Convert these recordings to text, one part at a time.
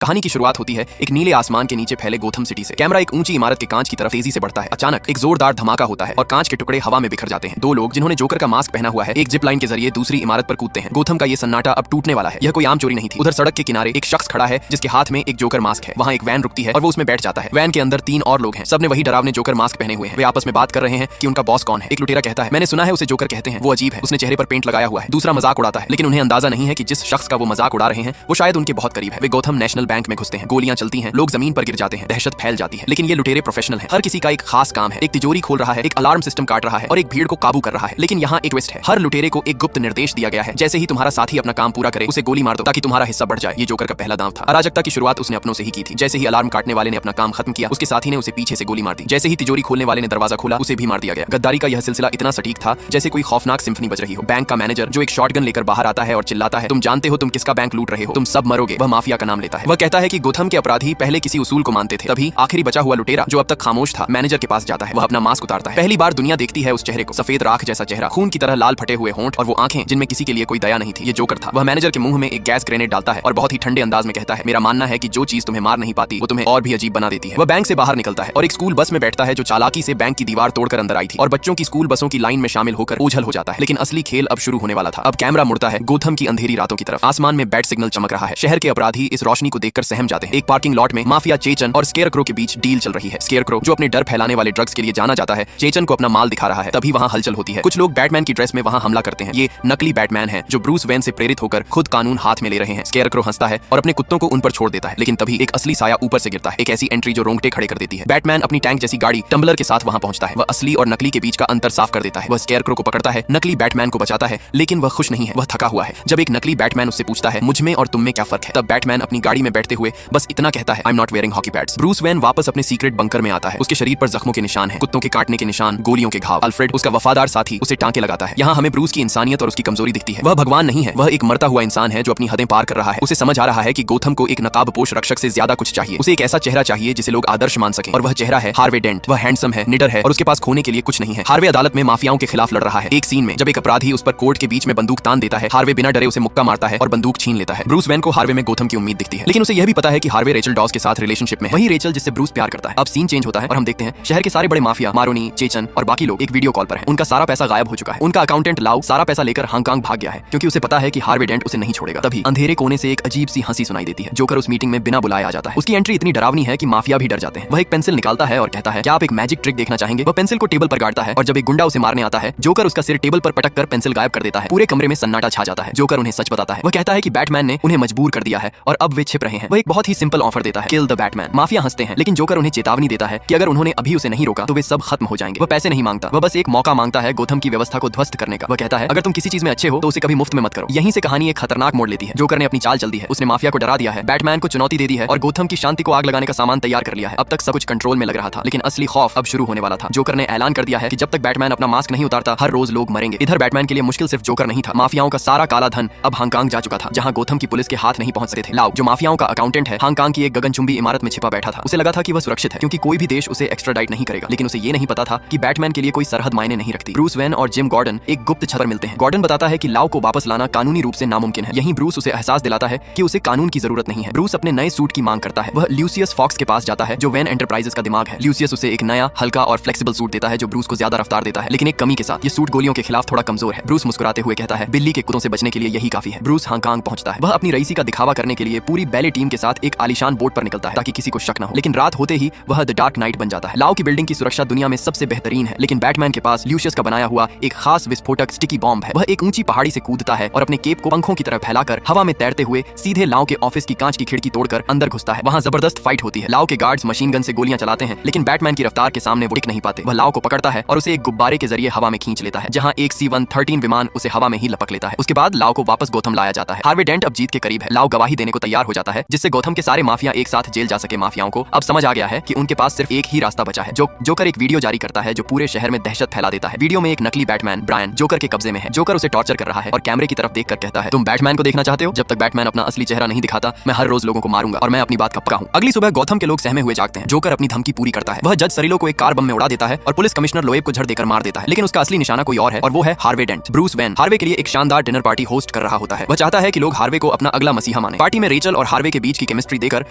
कहानी की शुरुआत होती है एक नीले आसमान के नीचे फैले गोथम सिटी से। कैमरा एक ऊंची इमारत के कांच की तरफ तेजी से बढ़ता है। अचानक एक जोरदार धमाका होता है और कांच के टुकड़े हवा में बिखर जाते हैं। दो लोग जिन्होंने जोकर का मास्क पहना हुआ है एक जिप लाइन के जरिए दूसरी इमारत पर कूदते हैं। गोथम का ये सन्नाटा अब टूटने वाला है। यह कोई आम चोरी नहीं थी। उधर सड़क के किनारे एक शख्स खड़ा है जिसके हाथ में एक जोकर मास्क है। वहाँ एक वैन रुकती है और वो उसमें बैठ जाता है। वैन के अंदर 3 और लोग हैं। सबने वही डरावने जोकर मास्क पहने हुए हैं। वे आपस में बात कर रहे हैं कि उनका बॉस कौन है। एक लुटेरा कहता है, मैंने सुना है उसे जोकर कहते हैं, वो अजीब है, उसने चेहरे पर पेंट लगाया हुआ है। दूसरा मजाक उड़ाता है, लेकिन उन्हें अंदाजा नहीं है कि जिस शख्स का वो मजाक उड़ा रहे हैं वो शायद उनके बहुत करीब है। वे गोथम नेशनल बैंक में घुसते हैं। गोलियां चलती हैं, लोग जमीन पर गिर जाते हैं, दहशत फैल जाती है। लेकिन ये लुटेरे प्रोफेशनल हैं। हर किसी का एक खास काम है। एक तिजोरी खोल रहा है, एक अलार्म सिस्टम काट रहा है और एक भीड़ को काबू कर रहा है। लेकिन यहाँ एक ट्विस्ट है। हर लुटेरे को एक गुप्त निर्देश दिया गया है, जैसे ही तुम्हारा साथी अपना काम पूरा करे उसे गोली मार दो ताकि तुम्हारा हिस्सा बढ़ जाए। ये जोकर का पहला दांव था। अराजकता की शुरुआत उसने अपनों से ही की थी। जैसे ही अलार्म काटने वाले ने अपना काम खत्म किया उसके साथी ने उसे पीछे से गोली मार दी। जैसे ही तिजोरी खोलने वाले ने दरवाजा खोला उसे भी मार दिया गया। गद्दारी का यह सिलसिला इतना सटीक था जैसे कोई खौफनाक सिम्फनी बज रही हो। बैंक का मैनेजर जो एक शॉटगन लेकर बाहर आता है और चिल्लाता है, तुम जानते हो तुम किसका बैंक लूट रहे हो, तुम सब मरोगे। वह माफिया का नाम लेता है। वह कहता है कि गोथम के अपराधी पहले किसी उसूल को मानते थे। तभी आखिरी बचा हुआ लुटेरा जो अब तक खामोश था मैनेजर के पास जाता है। वह अपना मास्क उतारता है। पहली बार दुनिया देखती है उस चेहरे को। सफेद राख जैसा चेहरा, खून की तरह लाल फटे हुए होंठ और वो आंखें जिनमें किसी के लिए कोई दया नहीं थी। ये जोकर था। वह मैनेजर के मुंह में एक गैस ग्रेनेड डालता है और बहुत ही ठंडे अंदाज में कहता है, मेरा मानना है कि जो चीज तुम्हें मार नहीं पाती वो तुम्हें और भी अजीब बना देती है। वह बैंक से बाहर निकलता है और एक स्कूल बस में बैठता है जो चालाकी से बैंक की दीवार तोड़कर अंदर आई थी और बच्चों की स्कूल बसों की लाइन में शामिल होकर ओझल हो जाता है। लेकिन असली खेल अब शुरू होने वाला था। अब कैमरा मुड़ता है गोथम की अंधेरी रातों की तरफ। आसमान में बैट सिग्नल चमक रहा है। शहर के अपराधी इस रोशनी को देखकर सहम जाते हैं। एक पार्किंग लॉट में माफिया चेचन और स्केयरक्रो के बीच डील चल रही है। स्केयरक्रो जो अपने डर फैलाने वाले ड्रग्स के लिए जाना जाता है चेचन को अपना माल दिखा रहा है। तभी वहाँ हलचल होती है। कुछ लोग बैटमैन की ड्रेस में वहाँ हमला करते हैं। ये नकली बैटमैन है जो ब्रूस वेन से प्रेरित होकर खुद कानून हाथ में ले रहे हैं। स्केयरक्रो हंसता है और अपने कुत्तों को उन पर छोड़ देता है। लेकिन तभी एक असली साया ऊपर से गिरता है। एक ऐसी एंट्री जो रोंगटे खड़े कर देती है। बैटमैन अपनी टैंक जैसी गाड़ी टम्बलर के साथ वहाँ पहुंचता है। वह असली और नकली के बीच का अंतर साफ कर देता है। वह स्केयरक्रो को पकड़ता है, नकली बैटमैन को बचाता है, लेकिन वह खुश नहीं है। वह थका हुआ है। जब एक नकली बैटमैन उससे पूछता है, मुझ में और तुम में क्या फर्क है, तब बैटमैन अपनी गाड़ी में बैठते हुए बस इतना कहता है, I am not wearing hockey pads. Bruce Wayne वापस अपने सीक्रेट बंकर में आता है। उसके शरीर पर जख्मों के निशान हैं, कुत्तों के काटने के निशान, गोलियों के घाव। अल्फ्रेड उसका वफादार साथी उसे टांके लगाता है। यहाँ हमें ब्रूस की इंसानियत और उसकी कमजोरी दिखती है। वह भगवान नहीं है, वह एक मरता हुआ इंसान है जो अपनी हदें पार कर रहा है। उसे समझ आ रहा है कि गोथम को एक नकाबपोश रक्षक से ज्यादा कुछ चाहिए। उसे एक ऐसा चेहरा चाहिए जिसे लोग आदर्श मान सकें और वह चेहरा है हार्वे डेंट। वह हैंडसम है, निडर है और उसके पास खोने के लिए कुछ नहीं है। हार्वे अदालत में माफियाओं के खिलाफ लड़ रहा है। एक सीन में जब एक अपराधी उस पर कोर्ट के बीच में बंदूक तान देता है, हार्वे बिना डरे उसे मुक्का मारता है और बंदूक छीन लेता है। ब्रूस वेन को हार्वे में गोथम की उम्मीद दिखती है, लेकिन उसे यह भी पता है कि हार्वे रेचल डॉस के साथ रिलेशनशिप में है। वही रेचल जिससे ब्रूस प्यार करता है। अब सीन चेंज होता है और हम देखते हैं शहर के सारे बड़े माफिया मारोनी, चेचन और बाकी लोग एक वीडियो कॉल पर हैं। उनका सारा पैसा गायब हो चुका है। उनका अकाउंटेंट लाउ सारा पैसा लेकर हांगकांग भाग गया है क्योंकि उसे पता है कि हार्वे डेंट उसे नहीं छोड़ेगा। तभी अंधेरे कोने से एक अजीब सी हंसी सुनाई देती है। जोकर उस मीटिंग में बिना बुलाए आ जाता है। उसकी एंट्री इतनी डरावनी है कि माफिया भी डर जाते हैं। वह एक पेंसिल निकालता है और कहता है, क्या आप एक मैजिक ट्रिक देखना चाहेंगे? वह पेंसिल को टेबल पर गाड़ता है और जब एक गुंडा उसे मारने आता है जोकर उसका सिर टेबल पर पटक कर पेंसिल गायब कर देता है। पूरे कमरे में सन्नाटा छा जाता है। जोकर उन्हें सच बताता है। वह कहता है कि बैटमैन ने उन्हें मजबूर कर दिया है और अब वे छिप रहे हैं। वह एक बहुत ही सिंपल ऑफर देता है, किल द बैटमैन। माफिया हंसते हैं, लेकिन जोकर उन्हें चेतावनी देता है कि अगर उन्होंने अभी उसे नहीं रोका तो वे सब खत्म हो जाएंगे। वह पैसे नहीं मांगता, वह बस एक मौका मांगता है गोथम की व्यवस्था को ध्वस्त करने का। वह कहता है, अगर तुम किसी चीज में अच्छे हो तो उसे कभी मुफ्त में मत करो। यहीं से कहानी एक खतरनाक मोड़ लेती है। जोकर ने अपनी चाल चल दी है। उसने माफिया को डरा दिया है, बैटमैन को चुनौती दे दी है और गोथम की शांति को आग लगाने का सामान तैयार कर लिया है। अब तक सब कुछ कंट्रोल में लग रहा था, लेकिन असली खौफ अब शुरू होने वाला था। जोकर ने ऐलान कर दिया है कि जब तक बैटमैन अपना मास्क नहीं उतारता हर रोज लोग मरेंगे। इधर बैटमैन के लिए मुश्किल सिर्फ जोकर नहीं था, माफियाओं का सारा काला धन अब हांगकांग जा चुका था, जहां गोथम की पुलिस के हाथ नहीं पहुंच सकते थे। लाउ जो माफियाओं का अकाउंटेंट है, हांगकांग की एक गगनचुंबी इमारत में छिपा बैठा था। उसे लगा था कि वह सुरक्षित है क्योंकि कोई भी देश उसे एक्स्ट्राडाइट नहीं करेगा, लेकिन उसे ये नहीं पता था कि बैटमैन के लिए कोई सरहद मायने नहीं रखती। ब्रूस वेन और जिम गॉर्डन एक गुप्त छत पर मिलते हैं। गॉर्डन बताता है कि लाउ को वापस लाना कानूनी रूप से नामुमकिन है। यहीं ब्रूस उसे एहसास दिलाता है कि उसे कानून की जरूरत नहीं है। ब्रूस अपने नए सूट की मांग करता है। वह ल्यूसियस फॉक्स के पास जाता है जो वेन एंटरप्राइजेस का दिमाग है। ल्यूसियस उसे एक नया हल्का और फ्लेक्सिबल सूट देता है जो ब्रूस को ज्यादा रफ्तार देता है, लेकिन एक कमी के साथ, ये सूट गोलियों के खिलाफ थोड़ा कमजोर है। ब्रूस मुस्कुराते हुए कहता है, बिल्ली के कुत्तों से बचने के लिए यही काफी है। ब्रूस हांगकांग पहुंचता है। वह अपनी रईसी का दिखावा करने के लिए पूरी बैले टीम के साथ एक आलीशान बोट पर निकलता है ताकि किसी को शक न हो, लेकिन रात होते ही वह द डार्क नाइट बन जाता है। लाउ की बिल्डिंग की सुरक्षा दुनिया में सबसे बेहतरीन है, लेकिन बैटमैन के पास ल्यूसियस का बनाया हुआ एक खास विस्फोटक स्टिकी बॉम्ब है। वह एक ऊंची पहाड़ी से कूदता है और अपने केप को पंखों की तरह फैलाकर हवा में तैरते हुए सीधे लाउ के ऑफिस की कांच की खिड़की तोड़कर अंदर घुसता है। वहां जबरदस्त फाइट होती है। लाउ के गार्ड्स मशीन गन से गोलियां चलाते हैं, लेकिन बैटमैन की रफ्तार के सामने वो टिक नहीं पाते। वह लाउ को पकड़ता है और उसे एक गुब्बारे के जरिए हवा में खींच लेता है, जहां एक C-130 विमान उसे हवा में ही लपक लेता है। उसके बाद लाउ को वापस गोथम लाया जाता है। हार्वे डेंट अब जीत के करीब है। लाउ गवाही देने को तैयार हो जाता है, जिससे गोथम के सारे माफिया एक साथ जेल जा सके। माफियाओं को अब समझ आ गया है कि उनके पास सिर्फ एक ही रास्ता बचा है। जोकर एक वीडियो जारी करता है जो पूरे शहर में दहशत फैला देता है। वीडियो में एक नकली बैटमैन ब्रायन जोकर के कब्जे में है। जोकर उसे टॉर्चर कर रहा है और कैमरे की तरफ देखकर कहता है, तुम बैटमैन को देखना चाहते हो? जब तक बैटमैन अपना असली चेहरा नहीं दिखाता मैं हर रोज लोगों को मारूंगा और मैं अपनी बात का पक्का हूं। अगली सुबह गोथम के लोग सहमे हुए जागते हैं। जोकर अपनी धमकी पूरी करता है। वह जज सरिलो को एक कार बम में उड़ा देता है और पुलिस कमिश्नर लोएब को झड़ देकर मार देता है, लेकिन उसका असली निशाना कोई और है और वो है Harvey Dent. Bruce Wayne Harvey के लिए एक शानदार डिनर पार्टी होस्ट कर रहा होता है। वह चाहता है कि लोग हार्वे को अपना अगला मसीहा माने। पार्टी में रेचल और हार्वे हार्वे के बीच की केमिस्ट्री देखकर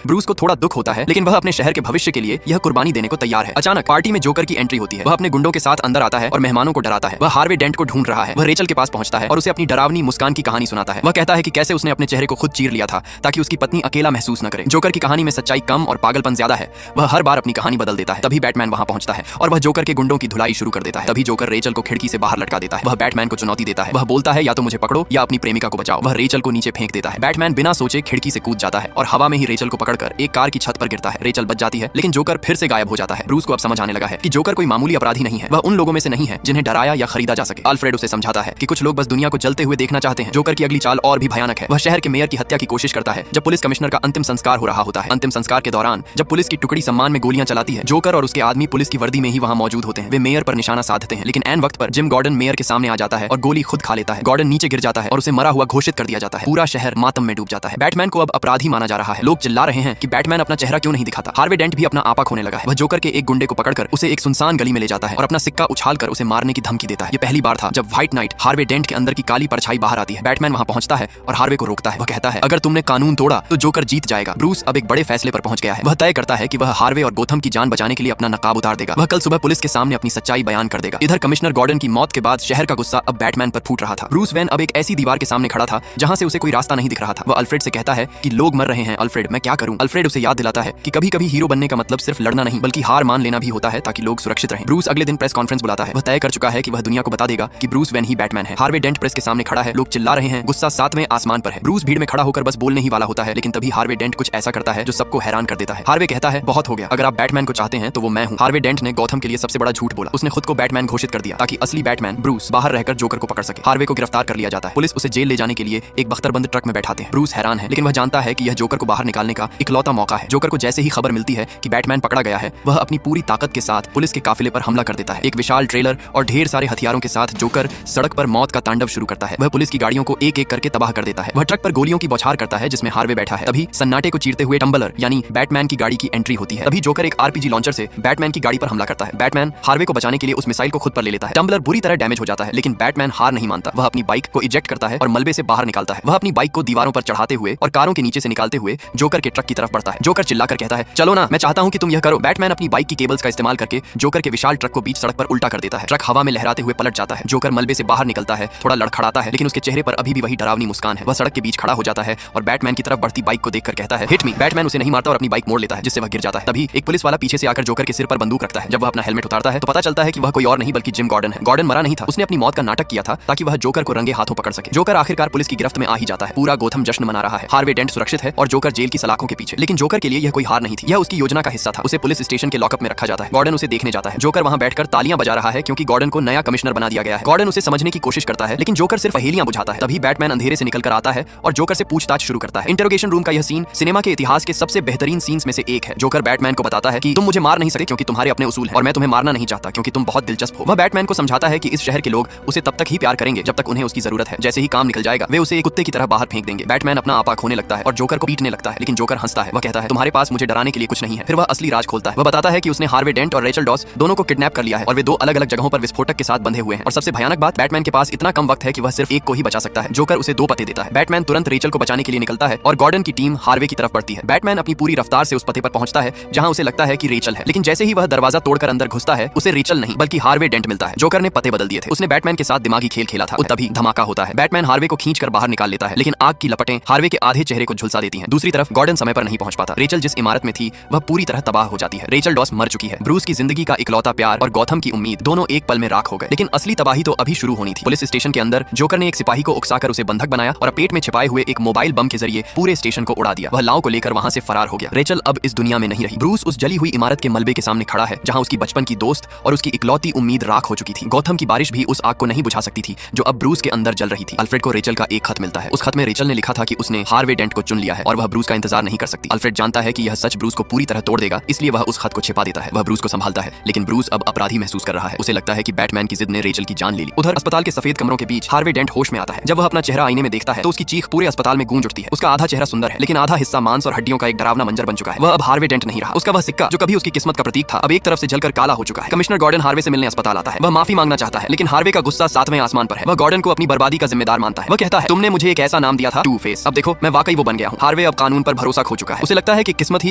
ब्रूस को थोड़ा दुख होता है, लेकिन वह अपने शहर के भविष्य के लिए यह कुर्बानी देने को तैयार है। अचानक पार्टी में जोकर की एंट्री होती है। वह अपने गुंडों के साथ अंदर आता है और मेहमानों को डराता है। वह हार्वे डेंट को ढूंढ रहा है। वह रेचल के पास पहुंचता है और उसे अपनी डरावनी मुस्कान की कहानी सुनाता है। वह कहता है कि कैसे उसने अपने चेहरे को खुद चीर लिया था ताकि उसकी पत्नी अकेला महसूस न करे। जोकर की कहानी में सच्चाई कम और पागलपन ज्यादा है। वह हर बार अपनी कहानी बदल देता है। तभी बैटमैन वहां पहुंचता है और वह जोकर के गुंडों की धुलाई शुरू कर देता है। तभी जोकर रेचल को खिड़की से बाहर लटका देता है। वह बैटमैन को चुनौती देता है। वह बोलता है या तो मुझे पकड़ो या अपनी प्रेमिका को बचाओ। वह रेचल को नीचे फेंक देता है। बैटमैन बिना सोचे खिड़की से कूद जाता है और हवा में ही रेचल को पकड़कर एक कार की छत पर गिरता है। रेचल बच जाती है, लेकिन जोकर फिर से गायब हो जाता है। ब्रूस को अब समझ आने लगा है कि जोकर कोई मामूली अपराधी नहीं है। वह उन लोगों में से नहीं है जिन्हें डराया या खरीदा जा सके। अल्फ्रेड उसे समझाता है कि कुछ लोग बस दुनिया को जलते हुए देखना चाहते हैं। जोकर की अगली चाल और भी भयानक है। वह शहर के मेयर की हत्या की कोशिश करता है जब पुलिस कमिश्नर का अंतिम संस्कार हो रहा होता है। अंतिम संस्कार के दौरान जब पुलिस की टुकड़ी सम्मान में गोलियां चलाती है, जोकर और उसके आदमी पुलिस की वर्दी में ही वहां मौजूद होते हैं। वे मेयर पर निशाना साधते हैं, लेकिन ऐन वक्त पर जिम गॉर्डन मेयर के सामने आ जाता है और गोली खुद खा लेता है। गॉर्डन नीचे गिर जाता है और उसे मरा हुआ घोषित कर दिया जाता है। पूरा शहर मातम में डूब जाता है। बैटमैन को अब अपराधी माना जा रहा है। लोग चिल्ला रहे हैं कि बैटमैन अपना चेहरा क्यों नहीं दिखाता। हार्वे डेंट भी अपना आपा खोने लगा है। वह जोकर के एक गुंडे को पकड़कर उसे एक सुनसान गली में ले जाता है और अपना सिक्का उछालकर उसे मारने की धमकी देता है। ये पहली बार था जब व्हाइट नाइट हार्वे डेंट के अंदर की काली परछाई बाहर आती है। बैटमैन वहां पहुंचता है और हार्वे को रोकता है। वह कहता है, अगर तुमने कानून तोड़ा तो जोकर जीत जाएगा। ब्रूस अब एक बड़े फैसले पर पहुंच गया है। वह तय करता है कि वह हार्वे और गोथम की जान बचाने के लिए अपना नकाब उतार देगा। वह कल सुबह पुलिस के सामने अपनी सच्चाई बयान कर देगा। इधर कमिश्नर गॉर्डन की मौत के बाद शहर का गुस्सा अब बैटमैन पर फूट रहा था। ब्रूस वेन अब एक ऐसी दीवार के सामने खड़ा था जहां से उसे कोई रास्ता नहीं दिख रहा था। वह अल्फ्रेड से कहता है कि लोग मर रहे हैं अल्फ्रेड, मैं क्या करूं। अल्फ्रेड उसे याद दिलाता है कि कभी-कभी हीरो बनने का मतलब सिर्फ लड़ना नहीं बल्कि हार मान लेना भी होता है ताकि लोग सुरक्षित रहें। ब्रूस अगले दिन प्रेस कॉन्फ्रेंस बुलाता है। वह तय कर चुका है कि वह दुनिया को बता देगा कि ब्रूस वेन ही बैटमैन है। हार्वे डेंट प्रेस के सामने खड़ा है। लोग चिल्ला रहे हैं, गुस्सा 7वें आसमान पर है। ब्रूस भीड़ में खड़ा होकर बस बोलने ही वाला होता है, लेकिन तभी हार्वे डेंट कुछ ऐसा करता है जो सबको हैरान कर देता है। हार्वे कहता है, बहुत हो गया, अगर आप बैटमैन को चाहते हैं तो वो मैं हूं। हार्वे डेंट ने गॉथम के लिए सबसे बड़ा झूठ बोला। उसने खुद को बैटमैन घोषित कर दिया ताकि असली बैटमैन ब्रूस बाहर रहकर जोकर को पकड़ सके। हार्वे को गिरफ्तार कर लिया जाता है। पुलिस उसे जेल ले जाने के लिए एक बख्तरबंद ट्रक में बैठाते हैं। ब्रूस हैरान है, लेकिन वह जानता है कि यह जोकर को बाहर निकालने का इकलौता मौका है। जोकर को जैसे ही खबर मिलती है कि बैटमैन पकड़ा गया है, वह अपनी पूरी ताकत के साथ पुलिस के काफिले पर हमला कर देता है। एक विशाल ट्रेलर और ढेर सारे हथियारों के साथ जोकर सड़क पर मौत का तांडव शुरू करता है। वह पुलिस की गाड़ियों को एक एक करके तबाह कर देता है। वह ट्रक पर गोलियों की बौछार करता है जिसमें हार्वे बैठा है। तभी सन्नाटे को चीरते हुए टम्बलर यानी बैटमैन की गाड़ी की एंट्री होती है। तभी जोकर एक आरपीजी लॉन्चर से बैटमैन की गाड़ी पर हमला करता है। बैटमैन हार्वे को बचाने के लिए उस मिसाइल को खुद पर ले लेता है। टम्बलर बुरी तरह डैमेज हो जाता है, लेकिन बैटमैन हार नहीं मानता। वह अपनी बाइक को इजेक्ट करता है और मलबे से बाहर निकालता है। वह अपनी बाइक को दीवारों पर चढ़ाते हुए और कारों के नीचे से निकालते हुए जोकर के ट्रक की तरफ बढ़ता है। जोकर चिल्लाकर कहता है, चलो ना, मैं चाहता हूं कि तुम यह करो। बैटमैन अपनी बाइक की केबल्स का इस्तेमाल करके जोकर के विशाल ट्रक को बीच सड़क पर उल्टा कर देता है। ट्रक हवा में लहराते हुए पलट जाता है। जोकर मलबे से बाहर निकलता है, थोड़ा लड़खड़ाता है, लेकिन उसके चेहरे पर अभी भी वही डरावनी मुस्कान है। वह सड़क के बीच खड़ा हो जाता है और बैटमैन की तरफ बढ़ती बाइक को देखकर कहता है, हिट मी। बैटमैन उसे नहीं मारता और अपनी बाइक मोड़ लेता है, जिससे वह गिर जाता है। तभी एक पुलिस वाला पीछे से आकर जोकर के सिर पर बंदूक रखता है। जब वह अपना हेलमेट उतारता है तो पता चलता है कि वह कोई और नहीं बल्कि जिम गॉर्डन है। गॉर्डन मरा नहीं था, उसने अपनी मौत का नाटक किया था ताकि वह जोकर को रंगे हाथों पकड़ सके। जोकर आखिरकार पुलिस की गिरफ्त में आ ही जाता है। पूरा गोथम जश्न मना रहा है। हार्वे डेंट सुरक्षित है और जोकर जेल की सलाखों के पीछे। लेकिन जोकर के लिए यह कोई हार नहीं थी, यह उसकी योजना का हिस्सा था। उसे पुलिस स्टेशन के लॉकअप में रखा जाता है। गॉर्डन उसे देखने जाता है। जोकर वहां बैठकर तालियां बजा रहा है क्योंकि गॉर्डन को नया कमिश्नर बना दिया गया है। गॉर्डन उसे समझने की कोशिश करता है, लेकिन जोकर सिर्फ पहेलियां बुझाता है। तभी बैटमैन अंधेरे से निकलकर आता है और जोकर से पूछताछ शुरू करता है। इंटरोगेशन रूम का यह सीन सिनेमा के इतिहास के सबसे बेहतरीन सीन्स में से एक है। जोकर बैटमैन को बताता है कि तुम मुझे मार नहीं सकते क्योंकि तुम्हारे अपने उसूल हैं और मैं तुम्हें मारना नहीं चाहता क्योंकि तुम बहुत दिलचस्प हो। वह बैटमैन को समझाता है कि इस शहर के लोग उसे तब तक ही प्यार करेंगे जब तक उन्हें उसकी जरूरत है। जैसे ही काम निकल जाएगा वे उसे एक कुत्ते की तरह बाहर फेंक देंगे। बैटमैन अपना आपा खोने लगता है और जोकर को पीटने लगता है, लेकिन जोकर हंसता है। वह कहता है, तुम्हारे पास मुझे डराने के लिए कुछ नहीं है। फिर वह असली राज खोलता है। वह बताता है कि उसने हार्वे डेंट और रेचल डॉस दोनों को किडनैप कर लिया है और वे दो अलग-अलग जगहों पर विस्फोटक के साथ बंधे हुए हैं। और सबसे भयानक बात, बैटमैन के पास इतना कम वक्त है कि वह सिर्फ एक को ही बचा सकता है। जोकर उसे 2 पते देता है। बैटमैन तुरंत रेचल को बचाने के लिए निकलता है और गॉर्डन की टीम हार्वे की तरफ बढ़ती है। बैटमैन अपनी पूरी रफ्तार से उस पते पर पहुंचता है जहां उसे लगता है कि रेचल है, लेकिन जैसे ही वह दरवाजा तोड़कर अंदर घुसता है उसे रेचल नहीं बल्कि हार्वे डेंट मिलता है। जोकर ने पते बदल दिए थे। उसने बैटमैन के साथ दिमागी खेल खेला था। तभी धमाका होता है। बैटमैन हार्वे को खींचकर बाहर निकाल लेता है, लेकिन आग की लपटें हार्वे के आधे चेहरे को झुलसा देती हैं। दूसरी तरफ गॉर्डन समय पर नहीं पहुंच पाता। रेचल जिस इमारत में थी वह पूरी तरह तबाह हो जाती है। रेचल डॉस मर चुकी है। ब्रूस की जिंदगी का इकलौता प्यार और गॉथम की उम्मीद दोनों एक पल में राख हो गए। लेकिन असली तबाही तो अभी शुरू होनी थी। पुलिस स्टेशन के अंदर जोकर ने एक सिपाही को उकसाकर उसे बंधक बनाया और पेट में छिपाए हुए एक मोबाइल बम के जरिए पूरे स्टेशन को उड़ा दिया। वह लाओ को लेकर वहां से फरार हो गया। रेचल अब इस दुनिया में नहीं रही। ब्रूस उस जली हुई इमारत के मलबे के सामने खड़ा है जहां उसकी बचपन की दोस्त और उसकी इकलौती उम्मीद राख हो चुकी थी। गॉथम की बारिश भी उस आग को नहीं बुझा सकती थी जो अब ब्रूस के अंदर जल रही थी। अल्फ्रेड को रेचल का एक खत मिलता है। उस खत में रेचल ने लिखा था कि उसने हार्वे डेंट को चुन लिया है और वह ब्रूस का इंतजार नहीं कर सकती। अल्फ्रेड जानता है कि यह सच ब्रूस को पूरी तरह तोड़ देगा, इसलिए वह उस खत को छिपा देता है। वह ब्रूस को संभालता है, लेकिन ब्रूस अब अपराधी महसूस कर रहा है। उसे लगता है कि बैटमैन की जिद ने रेचल की जान ले ली। उधर अस्पताल के सफेद कमरों के बीच हार्वे डेंट होश में आता है। जब वह अपना चेहरा आईने में देखता है तो उसकी चीख पूरे अस्पताल में गूंज उठती है। उसका आधा चेहरा सुंदर है, लेकिन आधा हिस्सा मांस और हड्डियों का एक डरावना मंजर बन चुका है। वह अब हार्वे डेंट नहीं रहा। उसका वह सिक्का जो कभी उसकी किस्मत का प्रतीक था अब एक तरफ से जलकर काला हो चुका है। कमिश्नर गॉर्डन हार्वे से मिलने अस्पताल आता है। वह माफी मांगना चाहता है, लेकिन हार्वे का गुस्सा 7वें आसमान पर है। वह गॉर्डन को अपनी बर्बादी का जिम्मेदार मानता है। वह कहता है, तुमने मुझे एक ऐसा नाम दिया था, टू फेस। अब देखो मैं वाकई वो बन गया हूँ। हार्वे अब कानून पर भरोसा खो चुका है। उसे लगता है कि किस्मत ही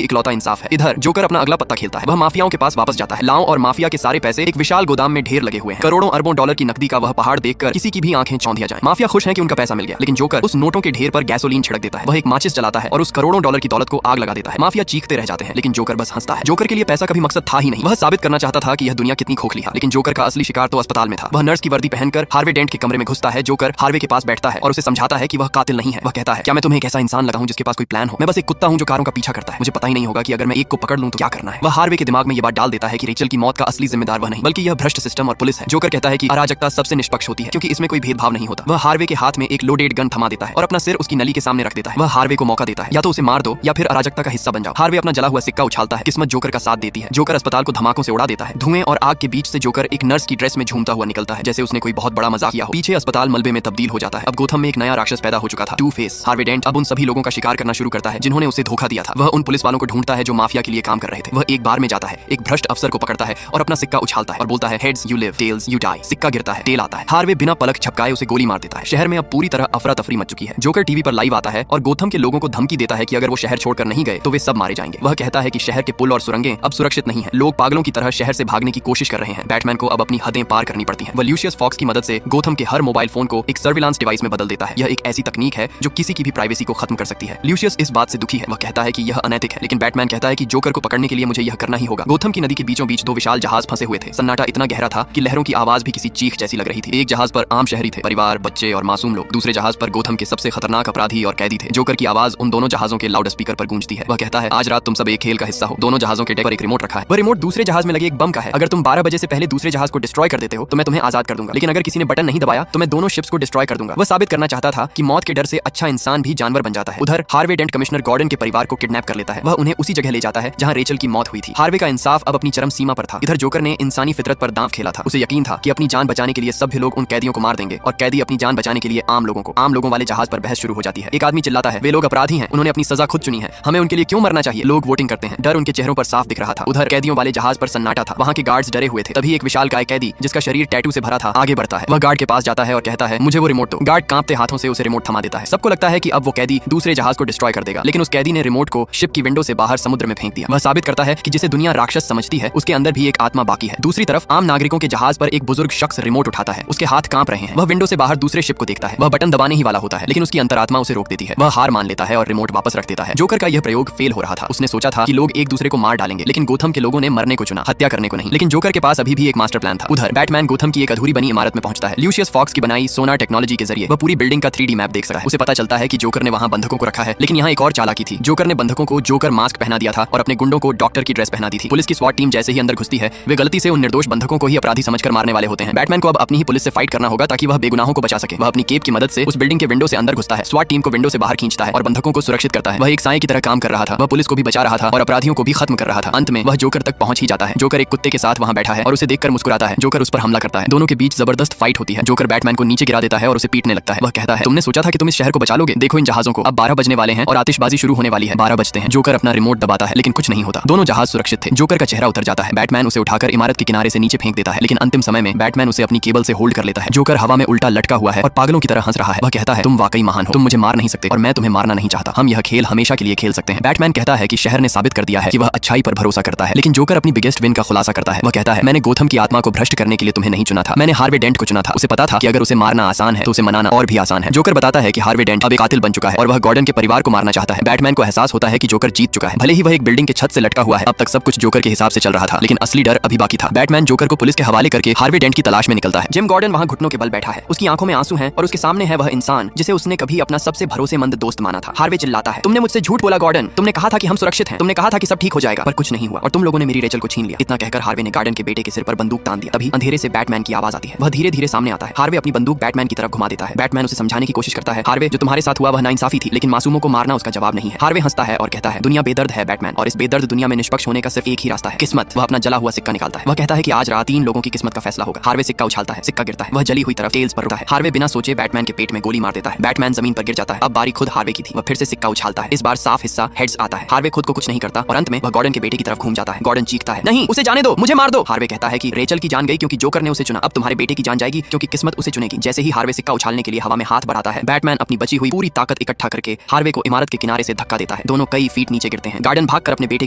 इकलौता इंसाफ है। इधर जोकर अपना अगला पत्ता खेलता है। वह माफियाओं के पास वापस जाता है। लाओ और माफिया के सारे पैसे एक विशाल गोदाम में ढेर लगे हुए हैं। करोड़ों अरबों डॉलर की नकदी का वह पहाड़ देखकर किसी की भी आंखें चौंधिया जाएं। माफिया खुश है कि उनका पैसा मिल गया, लेकिन जोकर उस नोटों के ढेर पर गैसोलीन छिड़क देता है। वह एक माचिस जलाता है और उस करोड़ों डॉलर की दौलत को आग लगा देता है। माफिया चीखते रह जाते हैं, लेकिन जोकर बस हंसता है। जोकर के लिए पैसा कभी मकसद था ही नहीं। वह साबित करना चाहता था कि यह दुनिया कितनी खोखली है। लेकिन जोकर का असली शिकार तो अस्पताल में था। वह नर्स की वर्दी पहनकर हार्वे डेंट के कमरे में घुसता है। जोकर हार्वे के पास बैठता है और उसे समझाता है कि वह कातिल नहीं है। वह कहता है, क्या मैं तुम्हें एक ऐसा इंसान लगा हूं जिसके पास कोई प्लान हो? मैं बस एक कुत्ता हूं जो कारों का पीछा करता है। मुझे पता ही नहीं होगा कि अगर मैं एक को पकड़ लूं तो क्या करना है। वह हार्वे के दिमाग में यह बात डाल देता है कि रेचल की मौत का असली जिम्मेदार वह नहीं, बल्कि यह भ्रष्ट सिस्टम और पुलिस है। जोकर कहता है कि अराजकता सबसे निष्पक्ष होती है, क्योंकि इसमें कोई भेदभाव नहीं होता। वह हार्वे के हाथ में एक लोडेड गन थमा देता है और अपना सिर उसकी नली के सामने रख देता है। वह हार्वे को मौका देता है, या तो उसे मार दो या फिर अराजकता का हिस्सा बन जाओ। हार्वे अपना जला हुआ सिक्का उछालता है। किस्मत जोकर का साथ देती है। जोकर अस्पताल को धमाकों से उड़ा देता है। धुएं और आग के बीच से जोकर एक नर्स की ड्रेस में झूमता हुआ निकलता है, जैसे उसने कोई बहुत बड़ा मजाक किया हो। पीछे अस्पताल मलबे में तब्दील हो जाता है। अब गोथम में एक नया राक्षस पैदा हो चुका था, टू फेस। हार्वे डेंट अब उन सभी लोगों का शिकार करना शुरू करता है जिन्होंने उसे धोखा दिया था। वह उन पुलिस वालों को ढूंढता है जो माफिया के लिए काम कर रहे थे। वह एक बार में जाता है, एक भ्रष्ट अफसर को पकड़ता है और अपना सिक्का उछालता है और बोलता है, heads you live, tails you die. सिक्का गिरता है, टेल आता है। हार्वे बिना पलक झपकाए उसे गोली मार देता है। शहर में अब पूरी तरह अफरा तफरी मच चुकी है। जोकर टीवी पर लाइव आता है और गोथम के लोगों को धमकी देता है कि अगर वो शहर छोड़कर नहीं गए तो वे सब मारे जाएंगे। वह कहता है कि शहर के पुल और सुरंगें अब सुरक्षित नहीं है। लोग पागलों की तरह शहर से भागने की कोशिश कर रहे हैं। बैटमैन को अब अपनी हदें पार करनी पड़ती हैं। वह ल्यूशियस फॉक्स की मदद से गोथम के हर मोबाइल फोन को एक सर्विलांस डिवाइस में बदल देता है। यह एक ऐसी तकनीक है जो किसी की भी प्राइवेसी को खत्म कर सकती है। ल्यूशियस इस बात से दुखी है। वह कहता है कि यह अनैतिक है, लेकिन बैटमैन कहता है कि जोकर को पकड़ने के लिए मुझे यह करना ही होगा। गोथम की नदी के बीचों बीच दो विशाल जहाज फंसे हुए थे। सन्नाटा इतना गहरा था कि लहरों की आवाज भी किसी चीख जैसी लग रही थी। एक जहाज पर आम शहरी थे, परिवार, बच्चे और मासूम लोग। दूसरे जहाज पर गोथम के सबसे खतरनाक अपराधी और कैदी थे। जोकर की आवाज उन दोनों जहाजों के लाउड स्पीकर पर गूंजती है। वह कहता है, आज रात तुम सब एक खेल का हिस्सा हो। दोनों जहाजों के डेक पर एक रिमोट रखा है। वह रिमोट दूसरे जहाज में लगे एक बम का है। अगर तुम 12 बजे से पहले दूसरे जहाज को डिस्ट्रॉय कर देते हो तो मैं तुम्हें आजाद कर दूंगा, लेकिन अगर किसी ने बटन नहीं दबाया तो मैं दोनों शिप्स को डिस्ट्रॉय कर दूंगा। वह साबित करना चाहता था कि मौत के डर से अच्छा इंसान भी जानवर बन जाता है। उधर हार्वे डेंट कमिश्नर गॉर्डन के परिवार को किडनैप कर लेता है। वह उन्हें उसी जगह ले जाता है जहां रेचल की मौत हुई थी। हार्वे का इंसाफ अब अपनी चरम सीमा पर था। इधर जोकर ने इंसानी फितरत पर दांव खेला था। उसे यकीन था कि अपनी जान बचाने के लिए सभ्य लोग उन कैदियों को मार देंगे और कैदी अपनी जान बचाने के लिए आम लोगों को। आम लोगों वाले जहाज पर बहस शुरू हो जाती है। एक आदमी चिल्लाता है, वे लोग अपराधी हैं, उन्होंने अपनी सजा खुद चुनी है, हमें उनके लिए क्यों मरना चाहिए। लोग वोटिंग करते हैं। डर उनके चेहरों पर साफ दिख रहा था। उधर कैदियों वाले जहाज पर सन्नाटा था। वहां के गार्ड्स डरे हुए थे। तभी एक विशालकाय कैदी जिसका शरीर टैटू से भरा था आगे बढ़ता है। वह गार्ड के पास जाता है और कहता है, मुझे वो रिमोट दो। गार्ड कांपते हाथों से उसे रिमोट थमा देता है। सबको लगता है कि अब वो कैदी दूसरे जहाज को डिस्ट्रॉय कर देगा, लेकिन उस कैदी ने रिमोट को शिप की विंडो से बाहर समुद्र में फेंक दिया। वह साबित करता है कि जिसे दुनिया राक्षस समझती है उसके अंदर भी एक आत्मा बाकी है। दूसरी तरफ आम नागरिकों के जहाज पर एक बुजुर्ग शख्स रिमोट उठाता है। उसके हाथ कांप रहे हैं। वह विंडो से बाहर दूसरे शिप को देखता है। वह बटन दबाने ही वाला होता है, लेकिन उसकी अंतरात्मा उसे रोक देती है। वह हार मान लेता है और रिमोट वापस रख देता है। जोकर का यह प्रयोग फेल हो रहा था। उसने सोचा था कि लोग एक दूसरे को मार डालेंगे, लेकिन गोथम के लोगों ने मरने को चुना, हत्या करने को नहीं। लेकिन जोकर के पास अभी भी एक मास्टर प्लान था। उधर बैटमैन गोथम की एक अधूरी बनी इमारत में पहुंचता है। ल्यूशियस फॉक्स की बनाई सोनार टेक्नोलॉजी के जरिए वह पूरी बिल्डिंग का 3D मैप देख सका है। उसे पता चलता है कि जोकर ने वहां बंधकों को रखा है, लेकिन यहाँ एक और चालाकी थी। जोकर ने बंधकों को जोकर मास्क पहना दिया था और अपने गुंडों को डॉक्टर की ड्रेस पहना दी थी। पुलिस की स्वाट टीम जैसे ही अंदर घुसती है, वे गलती से उन निर्दोष बंधकों को ही अपराधी समझकर मारने वाले होते हैं। बैटमैन को अब अपनी ही पुलिस से फाइट करना होगा ताकि वह बेगुनाहों को बचा सके। वह अपनी केप की मदद से उस बिल्डिंग के विंडो से अंदर घुसता है, स्वाट टीम को विंडो से बाहर खींचता है और बंधकों को सुरक्षित करता है। वह एक साए की तरह काम कर रहा था। वह पुलिस को भी बचा रहा था और अपराधियों को भी खत्म कर रहा था। अंत में वह जोकर तक पहुंच ही जाता है। जोकर एक कुत्ते के साथ वहां बैठा है और उसे देखकर मुस्कुराता है। जोकर उस पर हमला करता है। दोनों के बीच जबरदस्त फाइट होती है। जोकर बैटमैन को नीचे गिरा देता है और उसे पीटने लगता है। वह कहता है, तुमने सोचा था कि तुम इस शहर को बचा लोगे? देखो इन जहाजों को, अब 12 बजने वाले हैं और आतिशबाजी शुरू होने वाली है। 12 बजते हैं। जोकर अपना रिमोट दबाता है, लेकिन कुछ नहीं होता। दोनों जहाज सुरक्षित थे। जोकर का चेहरा उतर जाता है। बैटमैन उसे उठाकर इमारत के किनारे से नीचे फेंक देता है, लेकिन अंतिम समय में बैटमैन उसे अपनी केबल से होल्ड कर लेता है। जोकर हवा में उल्टा लटका हुआ है और पागलों की तरह हंस रहा है। वह कहता है, तुम वाकई महान हो, तुम मुझे मार नहीं सकते और मैं तुम्हें मारना नहीं चाहता। हम यह खेल हमेशा के लिए खेल सकते हैं। बैटमैन कहता है कि शहर ने साबित कर दिया है कि वह अच्छाई पर भरोसा करता है, लेकिन जोकर अपनी बिगेस्ट विन का खुलासा करता है। वह कहता है, मैंने गोथम की आत्मा को भ्रष्ट करने के लिए तुम्हें नहीं चुना था, मैंने हार्वे डेंट को चुना था। उसे पता था कि अगर उसे मारना आसान है तो उसे मनाना और भी आसान है। जोकर बताता है कि हार्वे डेंट अब एक कातिल बन चुका है और वह गॉर्डन के परिवार को मारना चाहता है। बैटमैन को एहसास होता है कि जोकर जीत चुका है। भले ही वह एक बिल्डिंग के छत से लटका हुआ है, अब तक सब कुछ जोकर के हिसाब से चल रहा था, लेकिन असली डर अभी बाकी था। बैटमैन जोकर को पुलिस के हवाले करके हार्वे डेंट की तलाश में निकलता है। जिम गॉर्डन वहां घुटनों के बल बैठा है। उसकी आंखों में आंसू हैं और उसके सामने है वह इंसान जिसे उसने कभी अपना सबसे भरोसेमंद दोस्त माना था। हार्वे चिल्लाता है, तुमने मुझसे झूठ बोला गॉर्डन, तुमने कहा था कि हम सुरक्षित हैं, तुमने कहा था कि सब ठीक हो जाएगा, पर कुछ नहीं हुआ और तुम लोगों ने मेरी रेचल को छीन लिया। इतना कहकर हार्वे ने गॉर्डन के बेटे के सिर पर बंदूक तान दिया। तभी अंधेरे से बैटमैन की आवाज आती है। वह धीरे धीरे सामने आता है। हार्वे अपनी बंदूक बैटमैन की तरफ घुमा देता है। बैटमैन उसे समझाने की कोशिश करता है, हार्वे जो तुम्हारे साथ हुआ वह नाइंसाफी थी, लेकिन मासूमों को मारना उसका जवाब नहीं है। हार्वे हंसता है और कहता है, दुनिया बेदर्द है बैटमैन, और इस बेदर्द दुनिया में निष्पक्ष होने का सिर्फ एक ही रास्ता है, किस्मत। वह अपना जला हुआ सिक्का निकालता है। वह कहता है कि आज रात 3 लोगों की किस्मत का फैसला होगा। हार्वे सिक्का उछालता है, सिक्का गिरता है। वह जली हुई तरफ टेल्स पर रुकता है। हार्वे बिना सोचे बैटमैन के पेट में गोली मार देता है। बैटमैन जमीन पर गिर जाता है। अब बारी खुद हार्वे की थी। वह फिर से सिक्का उछालता है। इस बार साफ हिस्सा हेड्स आता है। हार्वे खुद को कुछ नहीं करता और अंत में वह गॉर्डन के बेटे की तरफ घूम जाता है। गॉर्डन चीखता है, नहीं उसे जाने दो, मुझे मार दो। हार्वे कहता है कि रेचल की जान गई क्योंकि जोकर ने उसे चुना, अब तुम्हारे बेटे की जान जाएगी क्योंकि किस्मत उसे चुनेगी। जैसे ही हार्वे सिक्का उछालने के लिए हवा में हाथ बढ़ाता है, बैटमैन अपनी बची हुई पूरी ताकत इकट्ठा करके हार्वे हार्वे को इमारत के किनारे से धक्का देता है। दोनों कई फीट नीचे गिरते हैं। गॉर्डन भागकर अपने बेटे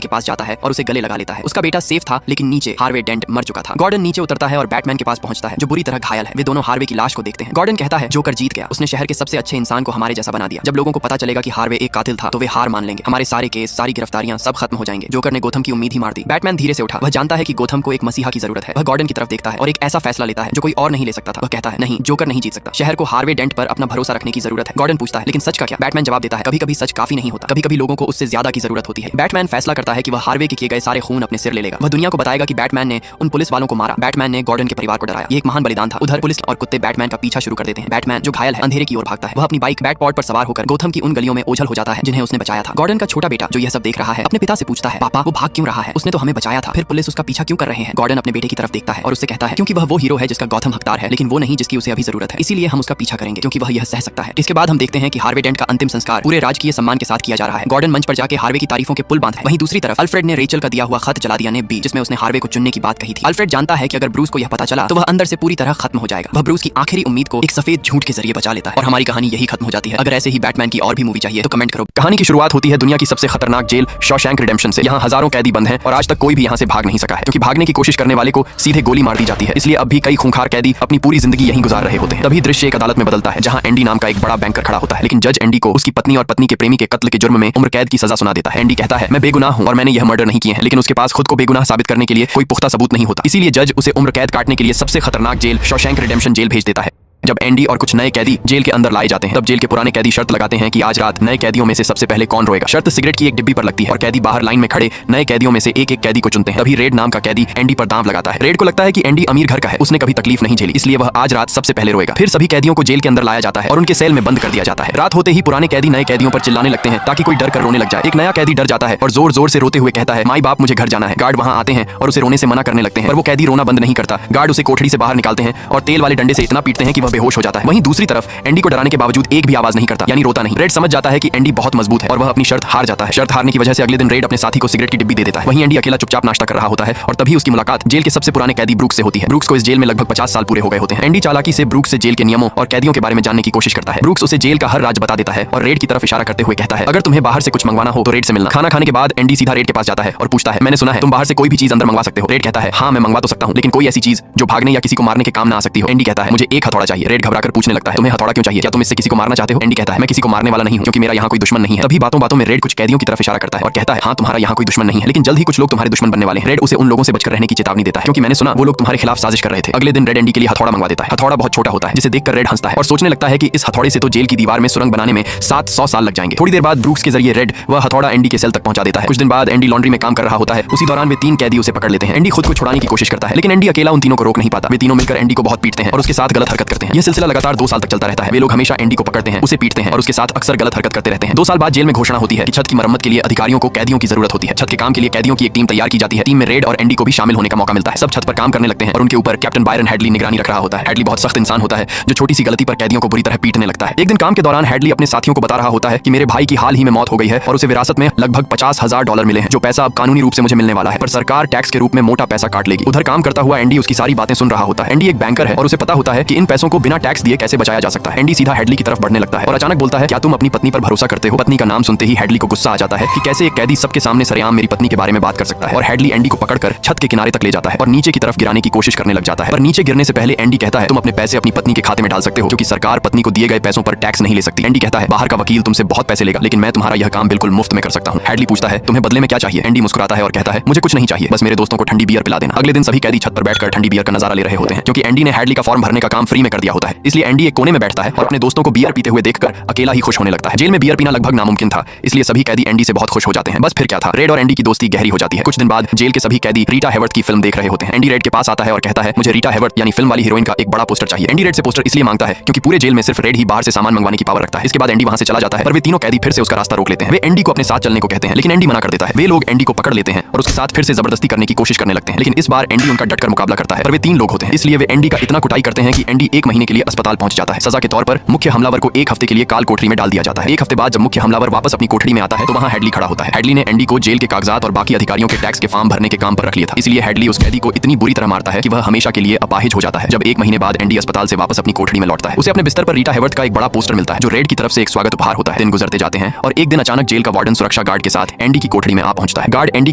के पास जाता है और उसे गले लगा लेता है। उसका बेटा सेफ था, लेकिन नीचे हार्वे डेंट मर चुका था। गॉर्डन नीचे उतरता है और बैटमैन के पास पहुंचता है, जो बुरी तरह घायल है। वे दोनों हार्वे की लाश को देखते हैं। गॉर्डन कहता है जोकर जीत गया, उसने शहर के सबसे अच्छे इंसान को हमारे जैसा बना दिया। जब लोगों को पता चलेगा कि हार्वे एक कातिल था तो वे हार मान लेंगे। हमारे सारे केस, सारी गिरफ्तारियां सब खत्म हो जाएंगे। जोकर ने गोथम की उम्मीद ही मार दी। बैटमैन धीरे से उठा। वह जानता है कि गोथम को एक मसीहा की जरूरत है। वह गॉर्डन की तरफ देखता है और एक ऐसा फैसला लेता है जो कोई और नहीं ले सकता था। वह कहता है नहीं, जोकर नहीं जीत सकता। शहर को हार्वे डेंट पर अपना भरोसा रखने की जरूरत है। गॉर्डन पूछता है लेकिन सच का क्या? बैटमैन जवाब देता है कभी कभी सच काफी नहीं होता, कभी कभी लोगों को उससे ज्यादा की जरूरत होती है। बैटमैन फैसला करता है कि वह हार्वे के किए गए सारे खून अपने सिर ले लेगा। वह दुनिया को बताएगा कि बैटमैन ने उन पुलिस वालों को मारा, बैटमैन ने गॉर्डन के परिवार को डराया। ये एक महान बलिदान था। उधर पुलिस और कुत्ते बैटमैन का पीछा शुरू कर देते हैं। बैटमैन जो घायल है अंधेरे की ओर भागता है। वह अपनी बाइक बैटपॉड पर सवार होकर गोथम की उन गलियों में ओझल हो जाता है जिन्हें उसने बचाया था। गॉर्डन का छोटा बेटा जो यह सब देख रहा है अपने पिता से पूछता है पापा वो भाग क्यों रहा है? उसने तो हमें बचाया था, फिर पुलिस उसका पीछा क्यों कर रहे हैं? गॉर्डन अपने बेटे की तरफ देखता है और उससे कहता है क्योंकि वह वो हीरो है जिसका गौथम हकदार है, लेकिन वो नहीं जिसकी उसे अभी जरूरत है। इसीलिए हम उसका पीछा करेंगे क्योंकि वह यह सह सकता है। इसके बाद हम देखते हैं कि हार्वे डेंट का अंतिम संस्कार पूरे राजकीय सम्मान के साथ किया जा रहा है। गॉर्डन मंच पर जाके हार्वे की तारीफों के पुल बांधे। वहीं दूसरी तरफ अल्फ्रेड ने रेचल का दिया हुआ खत जला दिया ने बी, जिसमें उसने हार्वे को चुनने की बात कही थी। अल्फ्रेड जानता है कि अगर ब्रूस को यह पता चला तो वह अंदर से पूरी तरह खत्म हो जाएगा। वह ब्रूस की आखिरी उम्मीद को एक सफेद झूठ के जरिए बचा लेता है और हमारी कहानी यही खत्म हो जाती है। अगर ऐसे ही बैटमैन की और भी मूवी चाहिए तो कमेंट करो। कहानी की शुरुआत होती है दुनिया की सबसे खतरनाक जेल शॉशैंक रिडेम्पशन से। यहाँ हजारों कैदी बंद हैं और आज तक कोई भी यहाँ से भाग नहीं सका है, क्योंकि भागने की कोशिश करने वाले को सीधे गोली मार दी जाती है। इसलिए अब भी कई खूंखार कैदी अपनी पूरी जिंदगी यहीं गुजार रहे होते हैं। तभी दृश्य एक अदालत में बदलता है जहाँ एंडी नाम का एक बड़ा बैंकर खड़ा होता है, लेकिन जज एंडी को उसकी पत्नी और पत्नी के प्रेमी के कत्ल के जुर्म में उम्र कैद की सजा सुना देता है। एंडी कहता है मैं बेगुनाह हूँ और मैंने यह मर्डर नहीं किए हैं, लेकिन उसके पास खुद को बेगुनाह साबित करने के लिए कोई पुख्ता सबूत नहीं होता। इसीलिए जज उसे उम्र कैद काटने के लिए सबसे खतरनाक जेल शॉशैंक रिडेम्पशन जेल भेज देता है। जब एंडी और कुछ नए कैदी जेल के अंदर लाए जाते हैं तब जेल के पुराने कैदी शर्त लगाते हैं कि आज रात नए कैदियों में से सबसे पहले कौन रोएगा। शर्त सिगरेट की एक डिब्बी पर लगती है और कैदी बाहर लाइन में खड़े नए कैदियों में से एक एक कैदी को चुनते हैं। तभी रेड नाम का कैदी एंडी पर दांव लगाता है। रेड को लगता है कि एंडी अमीर घर का है, उसने कभी तकलीफ नहीं झेली, इसलिए वह आज रात सबसे पहले रोएगा। फिर सभी कैदियों को जेल के अंदर लाया जाता है और उनके सेल में बंद कर दिया जाता है। रात होते ही पुराने कैदी नए कैदियों पर चिल्लाने लगते हैं ताकि कोई डर कर रोने लग जाए। एक नया कैदी डर जाता है और जोर जोर से रोते हुए कहता है माई बाप मुझे घर जाना है। गार्ड वहां आते हैं और उसे रोने से मना करने लगते हैं, पर वो कैदी रोना बंद नहीं करता। गार्ड उसे कोठरी से बाहर निकालते हैं और तेल वाले डंडे से इतना पीटते हैं कि वह बेहोश हो जाता है। वहीं दूसरी तरफ एंडी को डराने के बावजूद एक भी आवाज नहीं करता, यानी रोता नहीं। रेड समझ जाता है कि एंडी बहुत मजबूत है और वह अपनी शर्त हार जाता है। शर्त हारने की वजह से अगले दिन रेड अपने साथी को सिगरेट की डिब्बी दे देता है। वहीं एंडी अकेला चुपचाप नाश्ता कर रहा होता है और तभी उसकी मुलाकात जेल के सबसे पुराने कैदी ब्रूक्स से होती है। ब्रूक्स को इस जेल में लगभग 50 साल पूरे हो गए होते हैं। एंडी चालाकी से ब्रूक्स से जेल के नियमों और कैदियों के बारे में जानने की कोशिश करता है। ब्रूक्स उसे जेल का हर राज बता देता है और रेड की तरफ इशारा करते हुए कहता है अगर तुम्हें बाहर से कुछ मंगवाना हो तो रेड से मिलना। खाना खाने के बाद एंडी सीधा रेड के पास जाता है और पूछता है मैंने सुना है तुम बाहर से कोई भी चीज अंदर मंगवा सकते हो। रेड कहता है हाँ मैं मंगवा तो सकता हूँ, लेकिन कोई ऐसी चीज जो भागने या किसी को मारने के काम ना आ सकती हो। एंडी कहता है मुझे एक हथौड़ा चाहिए। रेड घबराकर पूछने लगता है तुम्हें हथौड़ा क्यों चाहिए? क्या तुम इससे किसी को मारना चाहते हो? एंडी कहता है मैं किसी को मारने वाला नहीं हूँ क्योंकि मेरा यहाँ कोई दुश्मन नहीं है। तभी बातों बातों में रेड कुछ कैदियों की तरफ इशारा करता है और कहता है हाँ तुम्हारा यहाँ कोई दुश्मन नहीं है, लेकिन जल्द ही कुछ लोग तुम्हारे दुश्मन बनने वाले हैं। रेड उसे उन लोगों से बचकर रहने की चेतावनी देता है क्योंकि मैंने सुना वो लोग तुम्हारे खिलाफ साजिश कर रहे थे। अगले दिन रेड एंडी के लिए हथौड़ा मंगवा देता है। हथौड़ा बहुत छोटा होता है जिसे देखकर रेड हंसता है और सोचने लगता है कि इस हथौड़े से तो जेल की दीवार में सुरंग बनाने में 700 साल लग जाएंगे। थोड़ी देर बाद ब्रूक्स के जरिए रेड वह हथौड़ा एंडी के सेल तक पहुंचा देता है। कुछ दिन बाद एंडी लॉन्ड्री में काम कर रहा होता है। उसी दौरान वे 3 कैदी उसे पकड़ लेते हैं। एंडी खुद को छुड़ाने की कोशिश करता है, लेकिन एंडी अकेला उन तीनों को रोक नहीं पाता। वे तीनों मिलकर एंडी को बहुत पीटते हैं और उसके साथ गलत हरकत करते हैं। यह सिलसिला लगातार 2 साल तक चलता रहता है। वे लोग हमेशा एंडी को पकड़ते हैं, उसे पीटते हैं और उसके साथ अक्सर गलत हरकत करते रहते हैं। 2 साल बाद जेल में घोषणा होती है कि छत की मरम्मत के लिए अधिकारियों को कैदियों की जरूरत होती है। छत के काम के लिए कैदियों की एक टीम तैयार की जाती है। टीम में रेड और एंडी को भी शामिल होने का मौका मिलता है। सब छत पर काम करने लगते हैं और उनके ऊपर कैप्टन बायरन हेडली निगरानी रख रहा होता है। हेडली बहुत सख्त इंसान होता है जो छोटी सी गलती पर कैदियों को बुरी तरह पीटने लगता है। एक दिन काम के दौरान हेडली अपने साथियों को बता रहा होता है कि मेरे भाई की हाल ही में मौत हो गई है और उसे विरासत में लगभग $50,000 मिले हैं, जो पैसा अब कानूनी रूप से मुझे मिलने वाला है, पर सरकार टैक्स के रूप में मोटा पैसा काट लेगी। उधर काम करता हुआ एंडी उसकी सारी बातें सुन रहा होता है। एंडी एक बैंकर है और उसे पता होता है कि इन पैसों को बिना टैक्स दिए कैसे बचाया जा सकता है। एंडी सीधा हेडली की तरफ बढ़ने लगता है और अचानक बोलता है क्या तुम अपनी पत्नी पर भरोसा करते हो? पत्नी का नाम सुनते ही हेडली को गुस्सा आ जाता है कि कैसे एक कैदी सबके सामने सरेआम मेरी पत्नी के बारे में बात कर सकता है, और हेडली एंडी को पकड़कर छत के किनारे तक ले जाता है और नीचे की तरफ गिराने की कोशिश करने लग जाता है। पर नीचे गिरने से पहले एंडी कहता है तुम अपने पैसे अपनी पत्नी के खाते में डाल सकते हो क्योंकि सरकार पत्नी को दिए गए पैसों पर टैक्स नहीं ले सकती। एंडी कहता है बाहर का वकील तुमसे बहुत पैसे लेगा, लेकिन मैं तुम्हारा यह काम बिल्कुल मुफ्त में कर सकता हूँ। हेडली पूछता है तुम्हें बदले में क्या चाहिए? एंडी मुस्कुराता है और कहता है मुझे कुछ नहीं चाहिए, बस मेरे दोस्तों को ठंडी बियर पिला देना। अगले दिन सभी कैदी छत पर बैठकर ठंडी बियर का नजारा ले रहे होते हैं क्योंकि एंडी ने हेडली का फॉर्म भरने का काम फ्री में कर दिया होता है। इसलिए एंडी एक कोने में बैठता है और अपने दोस्तों को बियर पीते हुए देखकर अकेला ही खुश होने लगता है। जेल में बियर पीना लगभग नामुमकिन था, इसलिए सभी कैदी एंडी से बहुत खुश हो जाते हैं। बस फिर क्या था, रेड और एंडी की दोस्ती गहरी हो जाती है। कुछ दिन बाद जेल के सभी कैदी रीटा हेवर्थ की फिल्म देख रहे होते हैं। एंडी रेड के पास आता है और कहता है मुझे रीटा हेवर्थ यानी फिल्म वाली हीरोइन का एक बड़ा पोस्टर चाहिए। एंडी रेड से पोस्टर इसलिए मांगता है क्योंकि पूरे जेल में सिर्फ रेड ही बाहर से सामान मंगवाने की पावर रखता है। इसके बाद एंडी वहां से चला जाता है, पर वे तीनों कैदी फिर से उसका रास्ता रोक लेते हैं। वे एंडी को अपने साथ चलने को कहते हैं, लेकिन एंडी मना कर देता है। वे लोग एंडी को पकड़ लेते हैं और उसके साथ फिर से जबरदस्ती करने की कोशिश करने लगते हैं, लेकिन इस बार एंडी उनका डटकर मुकाबला करता है। पर वे 3 लोग होते हैं, इसलिए वे एंडी का इतना कुटाई करते हैं कि एंडी 1 महीने महीने के लिए अस्पताल पहुंच जाता है। सजा के तौर पर मुख्य हमलावर को 1 हफ्ते के लिए काल कोठरी में डाल दिया जाता है। 1 हफ्ते बाद जब मुख्य हमलावर वापस अपनी कोठरी में आता है तो वहां हेडली खड़ा होता है। हेडली ने एंडी को जेल के कागजात और बाकी अधिकारियों के टैक्स के फॉर्म भरने के काम पर रख लिया था, इसलिए हेडली उस कैदी को इतनी बुरी तरह मारता है कि वह हमेशा के लिए अपाहिज हो जाता है। जब 1 महीने बाद एंडी अस्पताल से वापस अपनी कोठरी में लौटता है, उसे अपने बिस्तर पर रीटा हेवर्थ का एक बड़ा पोस्टर मिलता है जो रेड की तरफ से एक स्वागत उपहार होता है। दिन गुजरते जाते हैं और एक दिन अचानक जेल का वार्डन सुरक्षा गार्ड के साथ एंडी की कोठरी में आ पहुंचता है। गार्ड एंडी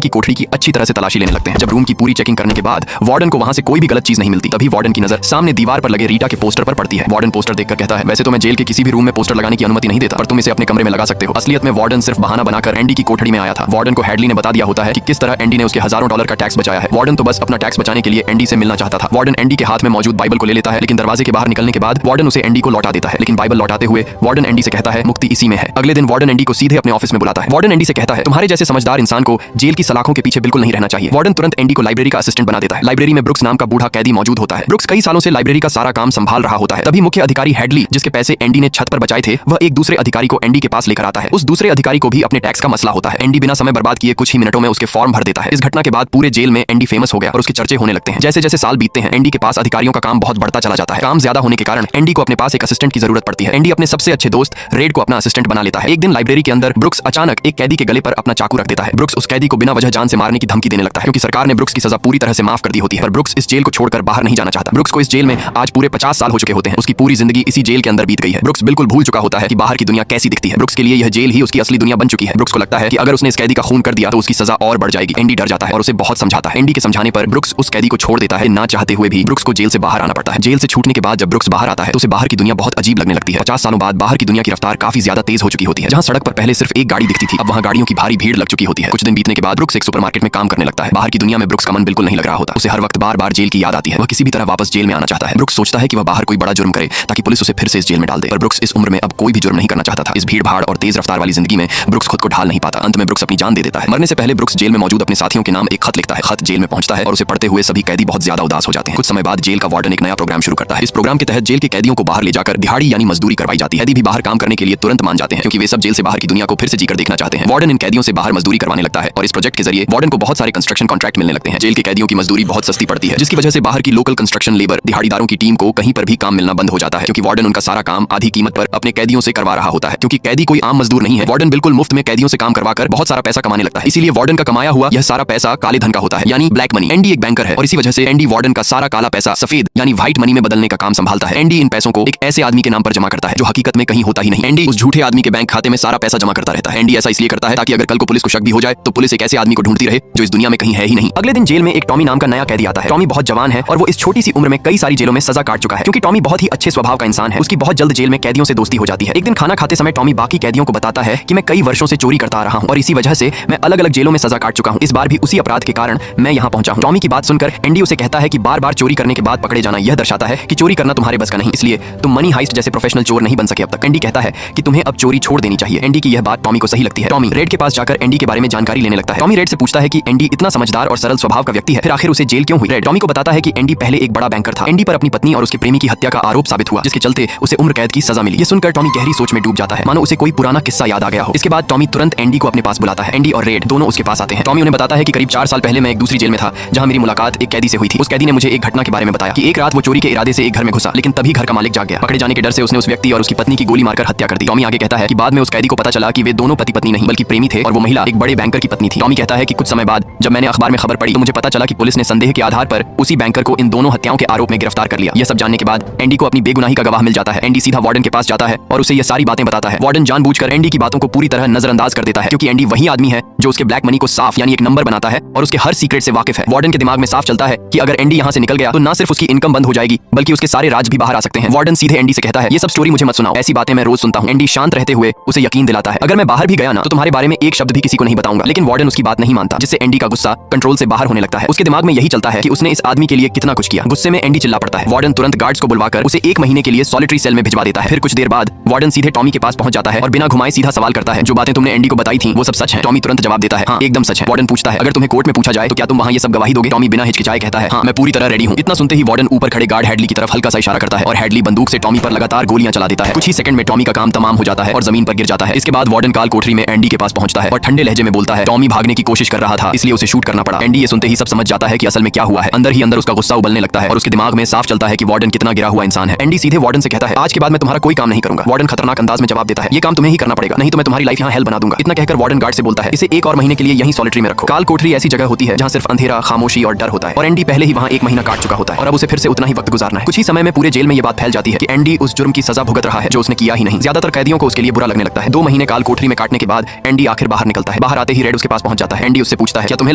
की कोठरी की अच्छी तरह से तलाशी लेने लगते हैं। जब रूम की पूरी चेकिंग करने के बाद वार्डन को वहां से कोई भी गलत चीज नहीं मिलती, तभी वार्डन की नजर सामने दीवार पर लगे रीटा के पोस्टर पर पड़ती है। वार्डन पोस्टर देखकर कहता है, वैसे तो मैं जेल के किसी भी रूम में पोस्टर लगाने की अनुमति नहीं देता, पर तुम इसे अपने कमरे में लगा सकते हो। असलियत में वार्डन सिर्फ बहाना बनाकर एंडी की कोठरी में आया था। वार्डन को हेडली ने बता दिया होता है कि किस तरह एंडी ने उसके हजारों डॉलर का टैक्स बचाया है। वार्डन तो बस अपना टैक्स बचाने के लिए एंडी से मिलना चाहता था। वार्डन एंडी के हाथ में मौजूद बाइबल को ले लेता है, लेकिन दरवाजे के बाहर निकलने के बाद वार्डन उसे एंडी को लौटा देता है। लेकिन बाइबल लौटाते हुए वार्डन एंडी से कहता है, मुक्ति इसी में है। अगले दिन वार्डन एंडी को सीधे अपने ऑफिस में बुलाता है। वार्डन एंडी से कहता है, तुम्हारे जैसे समझदार इंसान को जेल की सलाखों के पीछे बिल्कुल नहीं रहना चाहिए। वार्डन तुरंत एंडी को लाइब्रेरी का असिस्टेंट बना देता है। लाइब्रेरी में ब्रुक्स नाम का बूढ़ा कैदी मौजूद होता है। ब्रुक्स कई सालों से लाइब्रेरी का सारा काम संभाल रहा होता है। तभी मुख्य अधिकारी हेडली, जिसके पैसे एंडी ने छत पर बचाए थे, वह एक दूसरे अधिकारी को एंडी के पास लेकर आता है। उस दूसरे अधिकारी को भी अपने टैक्स का मसला होता है। एंडी बिना समय बर्बाद किए कुछ ही मिनटों में उसके फॉर्म भर देता है। इस घटना के बाद पूरे जेल में एंडी फेमस हो गया और उसके चर्चे होने लगते हैं। जैसे जैसे साल बीतते हैं, एंडी के पास अधिकारियों का काम बहुत बढ़ता चला जाता है। काम ज्यादा होने के कारण एंडी को अपने पास एक असिस्टेंट की जरूरत पड़ती है। एंडी अपने सबसे अच्छे दोस्त रेड को अपना असिस्टेंट बना लेता है। एक दिन लाइब्रेरी के अंदर ब्रुक्स अचानक एक कैदी के गले पर अपना चाकू रख देता है। ब्रुक्स उस कैदी को बिना वजह जान से मारने की धमकी देने लगता है, क्योंकि सरकार ने ब्रुक्स की सजा पूरी तरह से माफ कर दी होती है। पर ब्रुक्स इस जेल को छोड़कर बाहर नहीं जाना चाहता। ब्रुक्स को इस जेल में आज पूरे 50 साल हो चुके होते हैं। उसकी पूरी जिंदगी इसी जेल के अंदर बीत गई है। ब्रुक्स बिल्कुल भूल चुका होता है कि बाहर की दुनिया कैसी दिखती है। ब्रुक्स के लिए यह जेल ही उसकी असली दुनिया बन चुकी है। ब्रुक्स को लगता है कि अगर उसने इस कैदी का खून कर दिया तो उसकी सजा और बढ़ जाएगी। एंडी डर जाता है और उसे बहुत समझाता है। एंडी के समझाने पर ब्रुक्स उस कैदी को छोड़ देता है। ना चाहते हुए भी ब्रुक्स को जेल से बाहर आना पड़ता है। जेल से छूटने के बाद जब ब्रुक्स बाहर आता है तो उसे बाहर की दुनिया बहुत अजीब लगने लगती है। 50 सालों बाद बाहर की दुनिया की रफ्तार काफी ज्यादा तेज हो चुकी होती है। जहां सड़क पर पहले सिर्फ एक गाड़ी दिखती थी, अब वहां गाड़ियों की भारी भीड़ लग चुकी होती है। कुछ दिन बीतने के बाद ब्रुक्स एक सुपरमार्केट में काम करने लगता है। बाहर की दुनिया में ब्रुक्स का मन बिल्कुल नहीं लग रहा होता। उसे हर वक्त बार बार जेल की याद आती है। वह किसी भी तरह वापस जेल में आना चाहता है। ब्रुक्स सोचता है कि वह बाहर कोई बड़ा जुर्म करे ताकि पुलिस उसे फिर से इस जेल में डाल दे। पर ब्रुक्स इस उम्र में अब कोई भी जुर्म नहीं करना चाहता था। इस भीड़ भाड़ और तेज रफ्तार वाली जिंदगी में ब्रुक्स खुद को ढाल नहीं पाता। अंत में ब्रुक्स अपनी जान दे देता है। मरने से पहले ब्रुक्स जेल में मौजूद अपने साथियों के नाम एक खत लिखता है। खत जेल में पहुंचता है और उसे पढ़ते हुए सभी कैदी बहुत ज्यादा उदास हो जाते हैं। कुछ समय बाद जेल का वार्डन एक नया प्रोग्राम शुरू करता है। इस प्रोग्राम के तहत जेल के कैदियों को बाहर ले जाकर दिहाड़ी यानी मजदूरी करवाई जाती है। कैदी भी बाहर काम करने के लिए तुरंत मान जाते हैं, क्योंकि वे सब जेल से बाहर की दुनिया को फिर से जीकर देखना चाहते हैं। वार्डन इन कैदियों से बाहर मजदूरी करवाने लगता है और इस प्रोजेक्ट के जरिए वार्डन को बहुत सारे कंस्ट्रक्शन कॉन्ट्रैक्ट मिलने लगते हैं। जेल के कैदियों की मजदूरी बहुत सस्ती पड़ती है, जिसकी वजह से बाहर की लोकल कंस्ट्रक्शन लेबर दिहाड़ीदारों की टीम को कहीं पर भी काम मिलना बंद हो जाता है, क्योंकि वार्डन उनका सारा काम आधी कीमत पर अपने कैदियों से करवा रहा होता है। क्योंकि कैदी कोई आम मजदूर नहीं है, वार्डन बिल्कुल मुफ्त में कैदियों से काम करवाकर बहुत सारा पैसा कमाने लगता है। इसीलिए वार्डन का कमाया हुआ यह सारा पैसा काले धन का होता है, यानी ब्लैक मनी। एंडी एक बैंकर है और इसी वजह से एंडी वार्डन का सारा काला पैसा सफेद यानी व्हाइट मनी में बदलने का काम संभालता है। एंडी इन पैसों को एक ऐसे आदमी के नाम पर जमा करता है जो हकीकत में कहीं होता ही नहीं। एंडी उस झूठे आदमी के बैंक खाते में सारा पैसा जमा करता रहता है। एंडी ऐसा इसलिए करता है ताकि अगर कल को पुलिस को शक भी हो जाए तो पुलिस एक ऐसे आदमी को ढूंढती रहे जो इस दुनिया में कहीं है ही नहीं। अगले दिन जेल में एक टॉमी नाम का नया कैदी आता है। टॉमी बहुत जवान है और वो इस छोटी सी उम्र में कई सारी जेलों में सजा काट चुका है। क्योंकि टॉमी बहुत ही अच्छे स्वभाव का इंसान है, उसकी बहुत जल्द जेल में कैदियों से दोस्ती हो जाती है। एक दिन खाना खाते समय टॉमी बाकी कैदियों को बताता है कि मैं कई वर्षों से चोरी करता आ रहा हूँ और इसी वजह से मैं अलग अलग जेलों में सजा काट चुका हूँ। इस बार भी उसी अपराध के कारण मैं यहाँ पहुंचा हूँ। टॉमी की बात सुनकर एंडी उसे कहता है कि बार बार चोरी करने के बाद पकड़े जाना यह दर्शाता है कि चोरी करना तुम्हारे बस का नहीं, इसलिए तुम मनी हाइस्ट जैसे प्रोफेशनल चोर नहीं बन सके अब तक। एंडी कहता है कि तुम्हें अब चोरी छोड़ देनी चाहिए। एंडी की यह बात टॉमी को सही लगती है। टॉमी रेड के पास जाकर एंडी के बारे में जानकारी लेने लगता है। टॉमी रेड से पूछता है कि एंडी इतना समझदार और सरल स्वभाव का व्यक्ति है, फिर आखिर उसे जेल क्यों हुई। रेड टॉमी को बताता है कि एंडी पहले एक बड़ा बैंकर था। एंडी पर अपनी पत्नी और उसके प्रेमी की हत्या का आरोप साबित हुआ, जिसके चलते उसे उम्र कैद की सजा मिली। ये सुनकर टॉमी गहरी सोच में डूब जाता है, मानो उसे कोई पुराना किस्सा याद आ गया हो। इसके बाद टॉमी तुरंत एंडी को अपने पास बुलाता है। एंडी और रेड दोनों उसके पास आते हैं। टॉमी उन्हें बताता है कि करीब 4 साल पहले मैं एक दूसरी जेल में था, जहां मेरी मुलाकात एक कैदी से हुई थी। उस कैदी ने मुझे एक घटना के बारे में बताया कि एक रात वो चोरी के इरादे से एक घर में घुसा, लेकिन तभी घर का मालिक जाग गया। पकड़े जाने के डर से उसने उस व्यक्ति और उसकी पत्नी की गोली मारकर हत्या कर दी। टॉमी आगे कहता है कि बाद में उस कैदी को पता चला कि वे दोनों पति पत्नी नहीं बल्कि प्रेमी थे और वो महिला एक बड़े बैंकर की पत्नी थी। टॉमी कहता है कि कुछ समय बाद जब मैंने अखबार में खबर पढ़ी तो मुझे पता चला कि पुलिस ने संदेह के आधार पर उसी बैंकर को इन दोनों हत्याओं के आरोप में गिरफ्तार कर लिया। यह सब जानने के बाद एंडी को अपनी बेगुनाही का गवाह मिल जाता है। एंडी सीधा वार्डन के पास जाता है और उसे ये सारी बातें बताता है। वार्डन जानबूझकर एंडी की बातों को पूरी तरह नजरअंदाज कर देता है, क्योंकि एंडी वही आदमी है जो उसके ब्लैक मनी को साफ यानी एक नंबर बनाता है और उसके हर सीक्रेट से वाकिफ है। वार्डन के दिमाग में साफ चलता है कि अगर एंडी यहाँ से निकल गया तो न सिर्फ उसकी इनकम बंद हो जाएगी बल्कि उसके सारे राज भी बाहर आ सकते हैं। वार्डन सीधे एंडी से कहता है, ये सब स्टोरी मुझे मत सुनाओ, ऐसी बातें मैं रोज सुनता हूँ। एंडी शांत रहते हुए उसे यकीन दिलाता है, अगर मैं बाहर भी गया ना तो तुम्हारे बारे में एक शब्द भी किसी को नहीं बताऊंगा। लेकिन वार्डन उसकी बात नहीं मानता, जिससे एंडी का गुस्सा कंट्रोल से बाहर होने लगता है। उसके दिमाग में यही चलता है कि उसने इस आदमी के लिए कितना कुछ किया। गुस्से में एंडी चिल्ला पड़ता है। वार्डन तुरंत गार्ड्स को बुलवाकर उसे 1 महीने के लिए सॉलिटरी सेल में भिजवा देता है। फिर कुछ देर बाद वार्डन सीधे टॉमी के पास पहुंच जाता है और बिना घुमाए सीधा सवाल करता है, जो बातें तुमने एंडी को बताई थी वो सब सच है? टॉमी तुरंत जवाब देता है, हाँ एकदम सच है। वार्डन पूछता है, अगर तुम्हें कोर्ट में पूछा जाए तो क्या तुम वहाँ ये सब गवाही दोगे? टॉमी बिना हिचकिचाए कहता है, हाँ मैं पूरी तरह रेडी हूँ। इतना सुनते ही वार्डन ऊपर खड़े गार्ड हेडली की तरफ हल्का सा इशारा करता है और हेडली बंदूक से टॉमी पर लगातार गोलियां चला देता है। कुछ ही सेकंड में टॉमी का काम तमाम हो जाता है और जमीन पर गिर जाता है। इसके बाद वार्डन काल कोठरी में एंडी के पास पहुंचता है और ठंडे लहजे में बोलता है, टॉमी भागने की कोशिश कर रहा था इसलिए उसे शूट करना पड़ा। एंडी ये सुनते ही सब समझ जाता है कि असल में क्या हुआ है। अंदर ही अंदर उसका गुस्सा उबलने लगता है और उसके दिमाग में साफ चलता है कि वार्डन कितना सोना गिरा हुआ इंसान है। एंडी सीधे वार्डन से कहता है, आज के बाद मैं तुम्हारा कोई काम नहीं करूंगा। वार्डन खतरनाक अंदाज में जवाब देता है, ये काम तुम्हें ही करना पड़ेगा, नहीं तो मैं तुम्हारी लाइफ यहाँ हेल बना दूंगा। इतना कहकर वार्डन गार्ड से बोलता है, इसे 1 और महीने के लिए यहीं सॉलिटरी में रखो। काल कोठरी ऐसी जगह होती है जहाँ सिर्फ अंधेरा, खामोशी और डर होता है, और एंडी पहले ही वहाँ 1 महीना काट चुका होता है और अब उसे फिर से उतना ही वक्त गुजारना है। कुछ ही समय में पूरे जेल में ये बात फैल जाती है कि एंडी उस जुर्म की सजा भुगत रहा है जो उसने किया ही नहीं। ज्यादातर कैदियों को उसके लिए बुरा लगने लगता है। 2 महीने काल कोठरी में काटने के बाद एंडी आखिर बाहर निकलता है। बाहर आते ही रेड उसके पास पहुंच जाता है। एंडी उससे पूछता है, क्या तुम्हें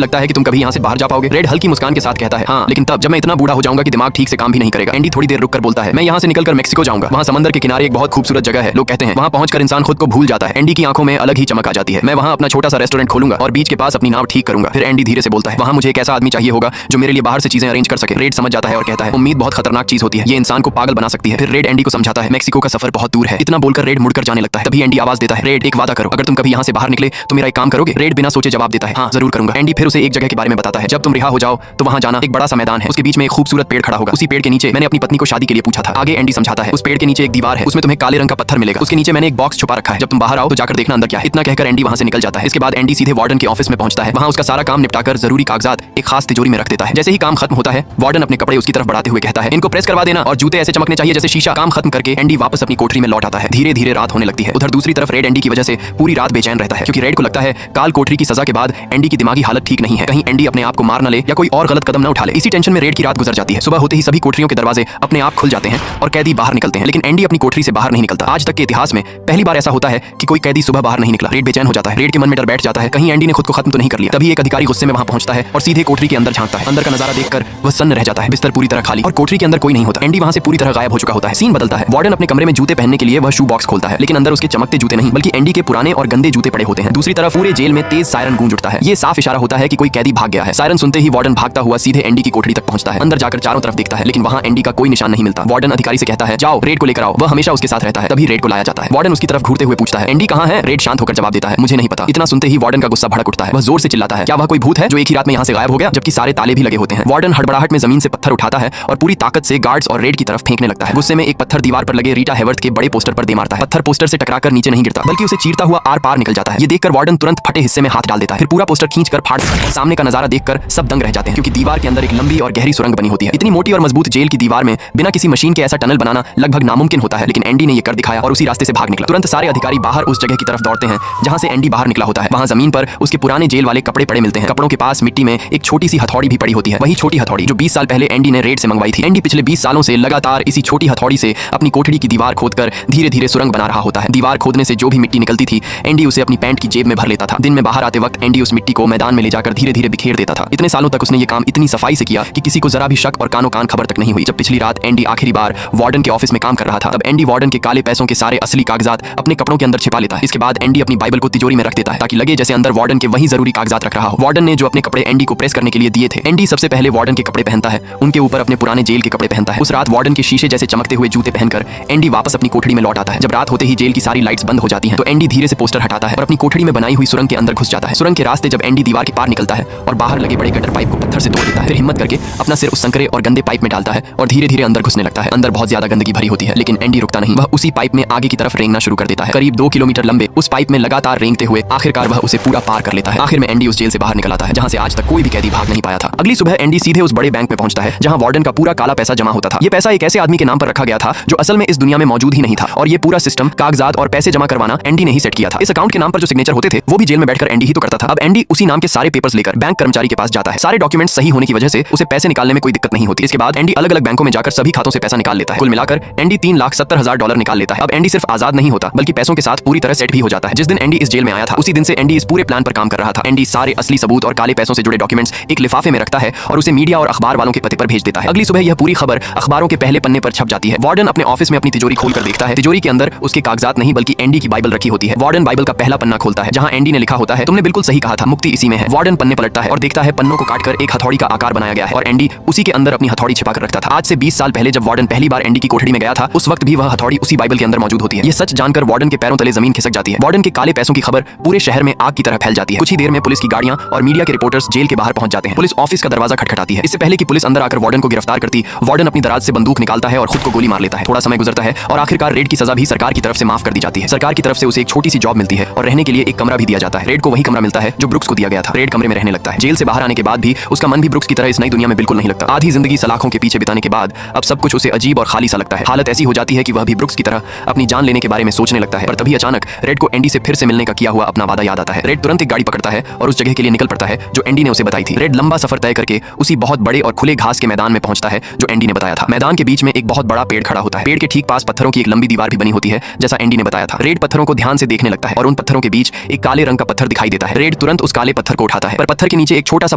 लगता है कि तुम कभी यहाँ से बाहर जा पाओगे? रेड हल्की मुस्कान के साथ कहता है, हाँ, लेकिन तब जब मैं इतना बूढ़ा हो जाऊंगा कि दिमाग ठीक से काम भी नहीं करेगा। एंडी थोड़ी देर रुककर बोलता है, मैं यहाँ से निकलकर मेक्सिको जाऊंगा। वहाँ समंदर के किनारे एक बहुत खूबसूरत जगह है। लोग कहते हैं वहाँ पहुंचकर इंसान खुद को भूल जाता है। एंडी की आंखों में अलग ही चमक आ जाती है। मैं वहाँ अपना छोटा सा रेस्टोरेंट खोलूंगा और बीच के पास अपनी नाव ठीक करूंगा। फिर एंडी धीरे से बोलता है, वहाँ मुझे एक ऐसा आदमी चाहिए होगा जो मेरे लिए बाहर से चीजें अरेंज कर सके। रेड समझ जाता है और कहता है, उम्मीद बहुत खतरनाक चीज होती है, ये इंसान को पागल बना सकती है। फिर रेड एंडी को समझाता है, मेक्सिको का सफर बहुत दूर है। इतना बोलकर रेड मुड़कर जाने लगता है। तभी एंडी आवाज देता है, रेड एक वादा करो, अगर तुम कभी यहाँ से बाहर निकले तो मेरा एक काम करोगे? रेड बिना सोचे जवाब देता है, हाँ जरूर करूंगा। एंडी फिर उसे एक जगह के बारे में बताता है, जब तुम रिहा हो जाओ तो वहाँ जाना, एक बड़ा सा मैदान है, उसके बीच में एक खूबसूरत पेड़ खड़ा होगा। उसी पेड़ के नीचे मैंने अपनी पत्नी को शादी के लिए पूछा था। आगे एंडी समझाता है, उस पेड़ के नीचे एक दीवार है, उसमें तुम्हें काले रंग का पत्थर मिलेगा, उसके नीचे मैंने एक बॉक्स छुपा रखा है, जब तुम बाहर आओ तो जाकर देखना अंदर क्या है। इतना कहकर एंडी वहाँ से निकल जाता है। इसके बाद एंडी सीधे वार्डन के ऑफिस में पहुंचता है। वहाँ उसका सारा काम निपटाकर जरूरी कागजात एक खास तिजोरी में रख देता है। जैसे ही काम खत्म होता है, वार्डन अपने कपड़े उसकी तरफ बढ़ाते हुए कहता है, इनको प्रेस करवा देना और जूते ऐसे चमकने चाहिए जैसे शीशा। काम खत्म करके एंडी वापस अपनी कोठरी में लौट आता है। धीरे धीरे रात होने लगती है। उधर दूसरी तरफ रेड एंडी की वजह से पूरी रात बेचैन रहता है, क्योंकि रेड को लगता है काल कोठरी की सजा के बाद एंडी की दिमागी हालत ठीक नहीं है, कहीं एंडी अपने आप को मार न ले या कोई और गलत कदम न उठा ले। इसी टेंशन में रेड की रात गुजर जाती है। सुबह होते ही सभी कोठरियों के दरवाजे अपने आप खुल जाते हैं और कैदी बाहर निकलते हैं, लेकिन एंडी अपनी कोठरी से बाहर नहीं निकलता। आज तक के इतिहास में पहली बार ऐसा होता है कि कोई कैदी सुबह बाहर नहीं निकला। रेड बेचैन हो जाता है। रेड के मन में डर बैठ जाता है, कहीं एंडी ने खुद को खत्म तो नहीं कर लिया। तभी एक अधिकारी गुस्से में वहां पहुंचता है और सीधे कोठरी के अंदर झांकता है। अंदर का नजारा देखकर वह सन्न रह जाता है। बिस्तर पूरी तरह खाली और कोठरी के अंदर कोई नहीं होता। एंडी वहां से पूरी तरह गायब हो चुका होता है। सीन बदलता है। वार्डन अपने कमरे में जूते पहनने के लिए वह शू बॉक्स खोलता है, लेकिन अंदर उसके चमकते जूते नहीं बल्कि एंडी के पुराने और गंदे जूते पड़े होते हैं। दूसरी तरफ पूरे जेल में तेज सायरन गूंज उठता है। ये साफ इशारा होता है कि कोई कैदी भाग गया है। सायरन सुनते ही वार्डन भागता हुआ सीधे एंडी की कोठरी तक पहुंचता है। अंदर जाकर चारों तरफ देखता है, लेकिन वहां एंडी का कोई निशान नहीं मिलता। वार्डन अधिकारी से कहता है, जाओ रेड को लेकर आओ, वह हमेशा उसके साथ रहता है। तभी रेड को लाया जाता है। वार्डन उसकी तरफ घूरते हुए पूछता है, एंडी कहाँ है? रेड शांत होकर जवाब देता है, मुझे नहीं पता। इतना सुनते ही वार्डन का गुस्सा भड़क उठता है। वह जोर से चिल्लाता है, क्या वह कोई भूत है जो एक ही रात में यहाँ से गायब हो गया, जबकि सारे ताले भी लगे होते हैं। वार्डन हड़बड़ाहट में जमीन से पत्थर उठाता है और पूरी ताकत से गार्ड्स और रेड की तरफ फेंकने लगता है। गुस्से में एक पत्थर दीवार पर लगे रीटा हेवर्थ के बड़े पोस्टर पर दे मारता है। पत्थर पोस्टर से टकराकर नीचे नहीं गिरता, बल्कि उसे चीरता हुआ आर पार निकल जाता है। ये देखकर वार्डन तुरंत फटे हिस्से में हाथ डाल देता है। फिर पूरा पोस्टर खींचकर फाड़ देता है। सामने का नजारा देखकर सब दंग रह जाते हैं, क्योंकि दीवार के अंदर एक लंबी और गहरी सुरंग बनी होती है। इतनी मोटी और मजबूत जेल की दीवार में बिना किसी मशीन के ऐसा टनल बनाना लगभग नामुमकिन होता है, लेकिन एंडी ने ये कर दिखाया और उसी रास्ते से भाग निकला। तुरंत सारे अधिकारी बाहर उस जगह की तरफ दौड़ते हैं जहां से एंडी बाहर निकला होता है। वहां जमीन पर उसके पुराने जेल वाले कपड़े पड़े मिलते हैं। कपड़ों के पास मिट्टी में एक छोटी सी हथौड़ी भी पड़ी होती है, वही छोटी हथौड़ी जो 20 साल पहले एंडी ने रेड से मंगवाई थी। एंडी पिछले 20 सालों से लगातार इसी छोटी हथौड़ी से अपनी कोठरी की दीवार खोदकर धीरे धीरे सुरंग बना रहा होता है। दीवार खोदने से जो भी मिट्टी निकलती थी, एंडी उसे अपनी पैंट की जेब में भर लेता था। दिन में बाहर आते वक्त एंडी उस मिट्टी को मैदान में ले जाकर धीरे धीरे बिखेर देता था। इतने सालों तक उसने ये काम इतनी सफाई से किया कि किसी को जरा भी शक और कानो कान खबर तक नहीं हुई। जब पिछली रात एंडी आखिरी बार वार्डन के ऑफिस में काम कर रहा था, तब एंडी वार्डन के काले पैसों के सारे असली कागजात अपने कपड़ों के अंदर छिपा लेता है। इसके बाद एंडी अपनी बाइबल को तिजोरी में रख देता है ताकि लगे जैसे अंदर वार्डन के वही जरूरी कागजात रख रहा हो। वार्डन ने जो अपने कपड़े एंडी को प्रेस करने के लिए दिए थे, एंडी सबसे पहले वार्डन के कपड़े पहनता है, उनके ऊपर अपने पुराने जेल के कपड़े पहनता है। उस रात वार्डन के शीशे जैसे चमकते हुए जूते पहनकर एंडी वापस अपनी कोठरी में लौट आता है। जब रात होते ही जेल की सारी लाइट्स बंद हो जाती हैं, तो एंडी धीरे से पोस्टर हटाता है और अपनी कोठरी में बनाई हुई सुरंग के अंदर घुस जाता है। सुरंग के रास्ते जब एंडी दीवार के पार निकलता है और बाहर लगे बड़े गटर पाइप को पत्थर से तोड़ देता है, फिर हिम्मत करके अपना सिर उस संकरे और गंदे पाइप में डालता है और धीरे धीरे अंदर घुसने लगता है। अंदर बहुत ज्यादा गंदगी भरी होती है, लेकिन एंडी रुकता नहीं। वह उसी पाइप में आगे की तरफ रेंगना शुरू कर देता है। करीब 2 किलोमीटर लंबे उस पाइप में लगातार रेंगते हुए आखिरकार वह उसे पूरा पार कर लेता है। आखिर में एंडी उस जेल से बाहर निकल आता है जहां से आज तक कोई भी कैदी भाग नहीं पाया था। अगली सुबह एंडी सीधे उस बड़े बैंक में पहुंचता है जहां वार्डन का पूरा काला पैसा जमा होता था। ये पैसा एक ऐसे आदमी के नाम पर रखा गया था जो असल में इस दुनिया में मौजूद ही नहीं था, और ये पूरा सिस्टम कागजात और पैसे जमा करवाना एंडी ने ही सेट किया था। इस अकाउंट के नाम पर जो सिग्नेचर होते थे वो भी जेल में बैठकर एंडी ही तो करता था। अब एंडी उसी नाम के सारे पेपर्स लेकर बैंक कर्मचारी के पास जाता है। सारे डॉक्यूमेंट्स सही होने की वजह से उसे पैसे निकालने में कोई दिक्कत नहीं होती। इसके बाद एंडी अलग अलग बैंकों में जाकर सभी खातों से पैसा निकाल लेता है। कुल मिलाकर एंडी $3,70,000 निकाल लेता है। अब एंडी सिर्फ आजाद नहीं होता बल्कि पैसों के साथ पूरी तरह सेट भी हो जाता है। जिस दिन एंडी इस जेल में आया था, उसी दिन से एंडी इस पूरे प्लान पर काम कर रहा था। एंडी सारे असली सबूत और काले पैसों से जुड़े डॉक्यूमेंट्स एक लिफाफे में रखता है और उसे मीडिया और अखबार वालों के पते पर भेज देता है। अगली सुबह यह पूरी खबर अखबारों के पहले पन्ने पर छप जाती है। वार्डन अपने ऑफिस में अपनी तिजोरी खोलकर देखता है। तिजोरी के अंदर उसके कागजात नहीं बल्कि एंडी की बाइबल रखी होती है। वार्डन बाइबल का पहला पन्ना खोलता है जहां एंडी ने लिखा होता है, तुमने बिल्कुल सही कहा था, मुक्ति इसी में है। वार्डन पन्ने पलटता है और देखता है पन्नों को काटकर एक हथौड़ी का आकार बनाया गया है और एंडी उसी के अंदर अपनी हथौड़ी छिपाकर रखता था। आज से 20 साल पहले जब वार्डन पहली बार एंडी की कोठरी में गया था, उस वक्त भी वह हथौड़ी उसी बाइबल के अंदर मौजूद होती है। ये सच जानकर वार्डन के पैरों तले जमीन खिसक जाती है। वार्डन के काले पैसों की खबर पूरे शहर में आग की तरह फैल जाती है। कुछ ही देर में पुलिस की गाड़ियां और मीडिया के रिपोर्टर्स जेल के बाहर पहुंच जाते हैं। पुलिस ऑफिस का दरवाजा खटखटाती है। इससे पहले कि पुलिस अंदर आकर वार्डन को गिरफ्तार करती, वार्डन अपनी दराज से बंदूक निकालता है और खुद को गोली मार लेता है। थोड़ा समय गुजरता है और आखिरकार रेड की सजा भी सरकार की तरफ से माफ कर दी जाती है। सरकार की तरफ से उसे एक छोटी सी जॉब मिलती है और रहने के लिए एक कमरा भी दिया जाता है। रेड को वही कमरा मिलता है जो ब्रुक्स को दिया गया था। रेड कमरे में रहने लगता है। जेल से बाहर आने के बाद भी उसका मन भी ब्रुक्स की तरह इस नई दुनिया में बिल्कुल नहीं लगता। आधी जिंदगी सलाखों के पीछे बिताने के बाद अब सब कुछ उसे अजीब और खाली सा लगता है। हालत ऐसी हो जाती है कि वह भी ब्रुक्स की तरह अपनी जान लेने के बारे में सोचने लगता है। पर तभी अचानक रेड को एंडी से फिर से मिलने का किया हुआ अपना वादा याद आता है। रेड तुरंत एक गाड़ी पकड़ता है और उस जगह के लिए निकल पड़ता है जो एंडी ने उसे बताई थी। रेड लंबा सफर तय करके उसी बहुत बड़े और खुले घास के मैदान में पहुंचता है जो एंडी ने बताया था। मैदान के बीच में एक बहुत बड़ा पेड़ खड़ा होता है। पेड़ के ठीक पास पत्थरों की एक लंबी दीवार भी बनी होती है जैसा एंडी ने बताया था। रेड पत्थरों को ध्यान से देखने लगता है और उन पत्थरों के बीच एक काले रंग का पत्थर दिखाई देता है। रेड तुरंत उस काले पत्थर को उठाता है, पर पत्थर के नीचे एक छोटा सा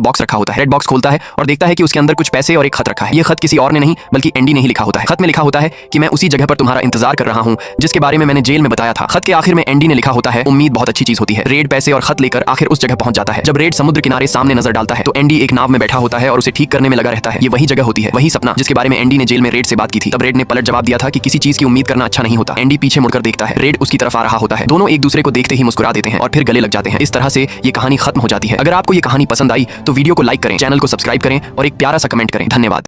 बॉक्स रखा होता है। रेड बॉक्स खोलता है और देखता है कि उसके अंदर कुछ पैसे और एक खत रखा है। ये खत किसी और ने नहीं बल्कि एंडी ने ही लिखा होता है। खत में लिखा होता है कि मैं उसी जगह पर तुम्हारा इंतजार कर रहा हूँ जिसके बारे में मैंने जेल में बताया था। खत के आखिर में एंडी ने लिखा होता है, उम्मीद बहुत अच्छी चीज होती है। रेड पैसे और खत लेकर आखिर उस जगह पहुंच जाता है। जब रेड समुद्र किनारे सामने नजर डालता है तो एंडी एक नाव में बैठा होता है और उसे ठीक करने में लगा रहता है। ये वही जगह होती है, वही सपना जिसके बारे में एंडी ने जेल में रेड से बात की थी। तब रेड ने पलट जवाब दिया था कि किसी चीज की उम्मीद करना अच्छा नहीं होता। एंडी पीछे मुड़कर देखता है, रेड उसकी तरफ आ रहा होता है। दोनों एक दूसरे को देखते ही मुस्कुरा देते हैं और फिर गले लग जाते हैं। इस तरह से ये कहानी खत्म हो जाती है। अगर आपको ये कहानी पसंद आई तो वीडियो को लाइक करें, चैनल को सब्सक्राइब करें और एक प्यारा सा कमेंट करें। धन्यवाद।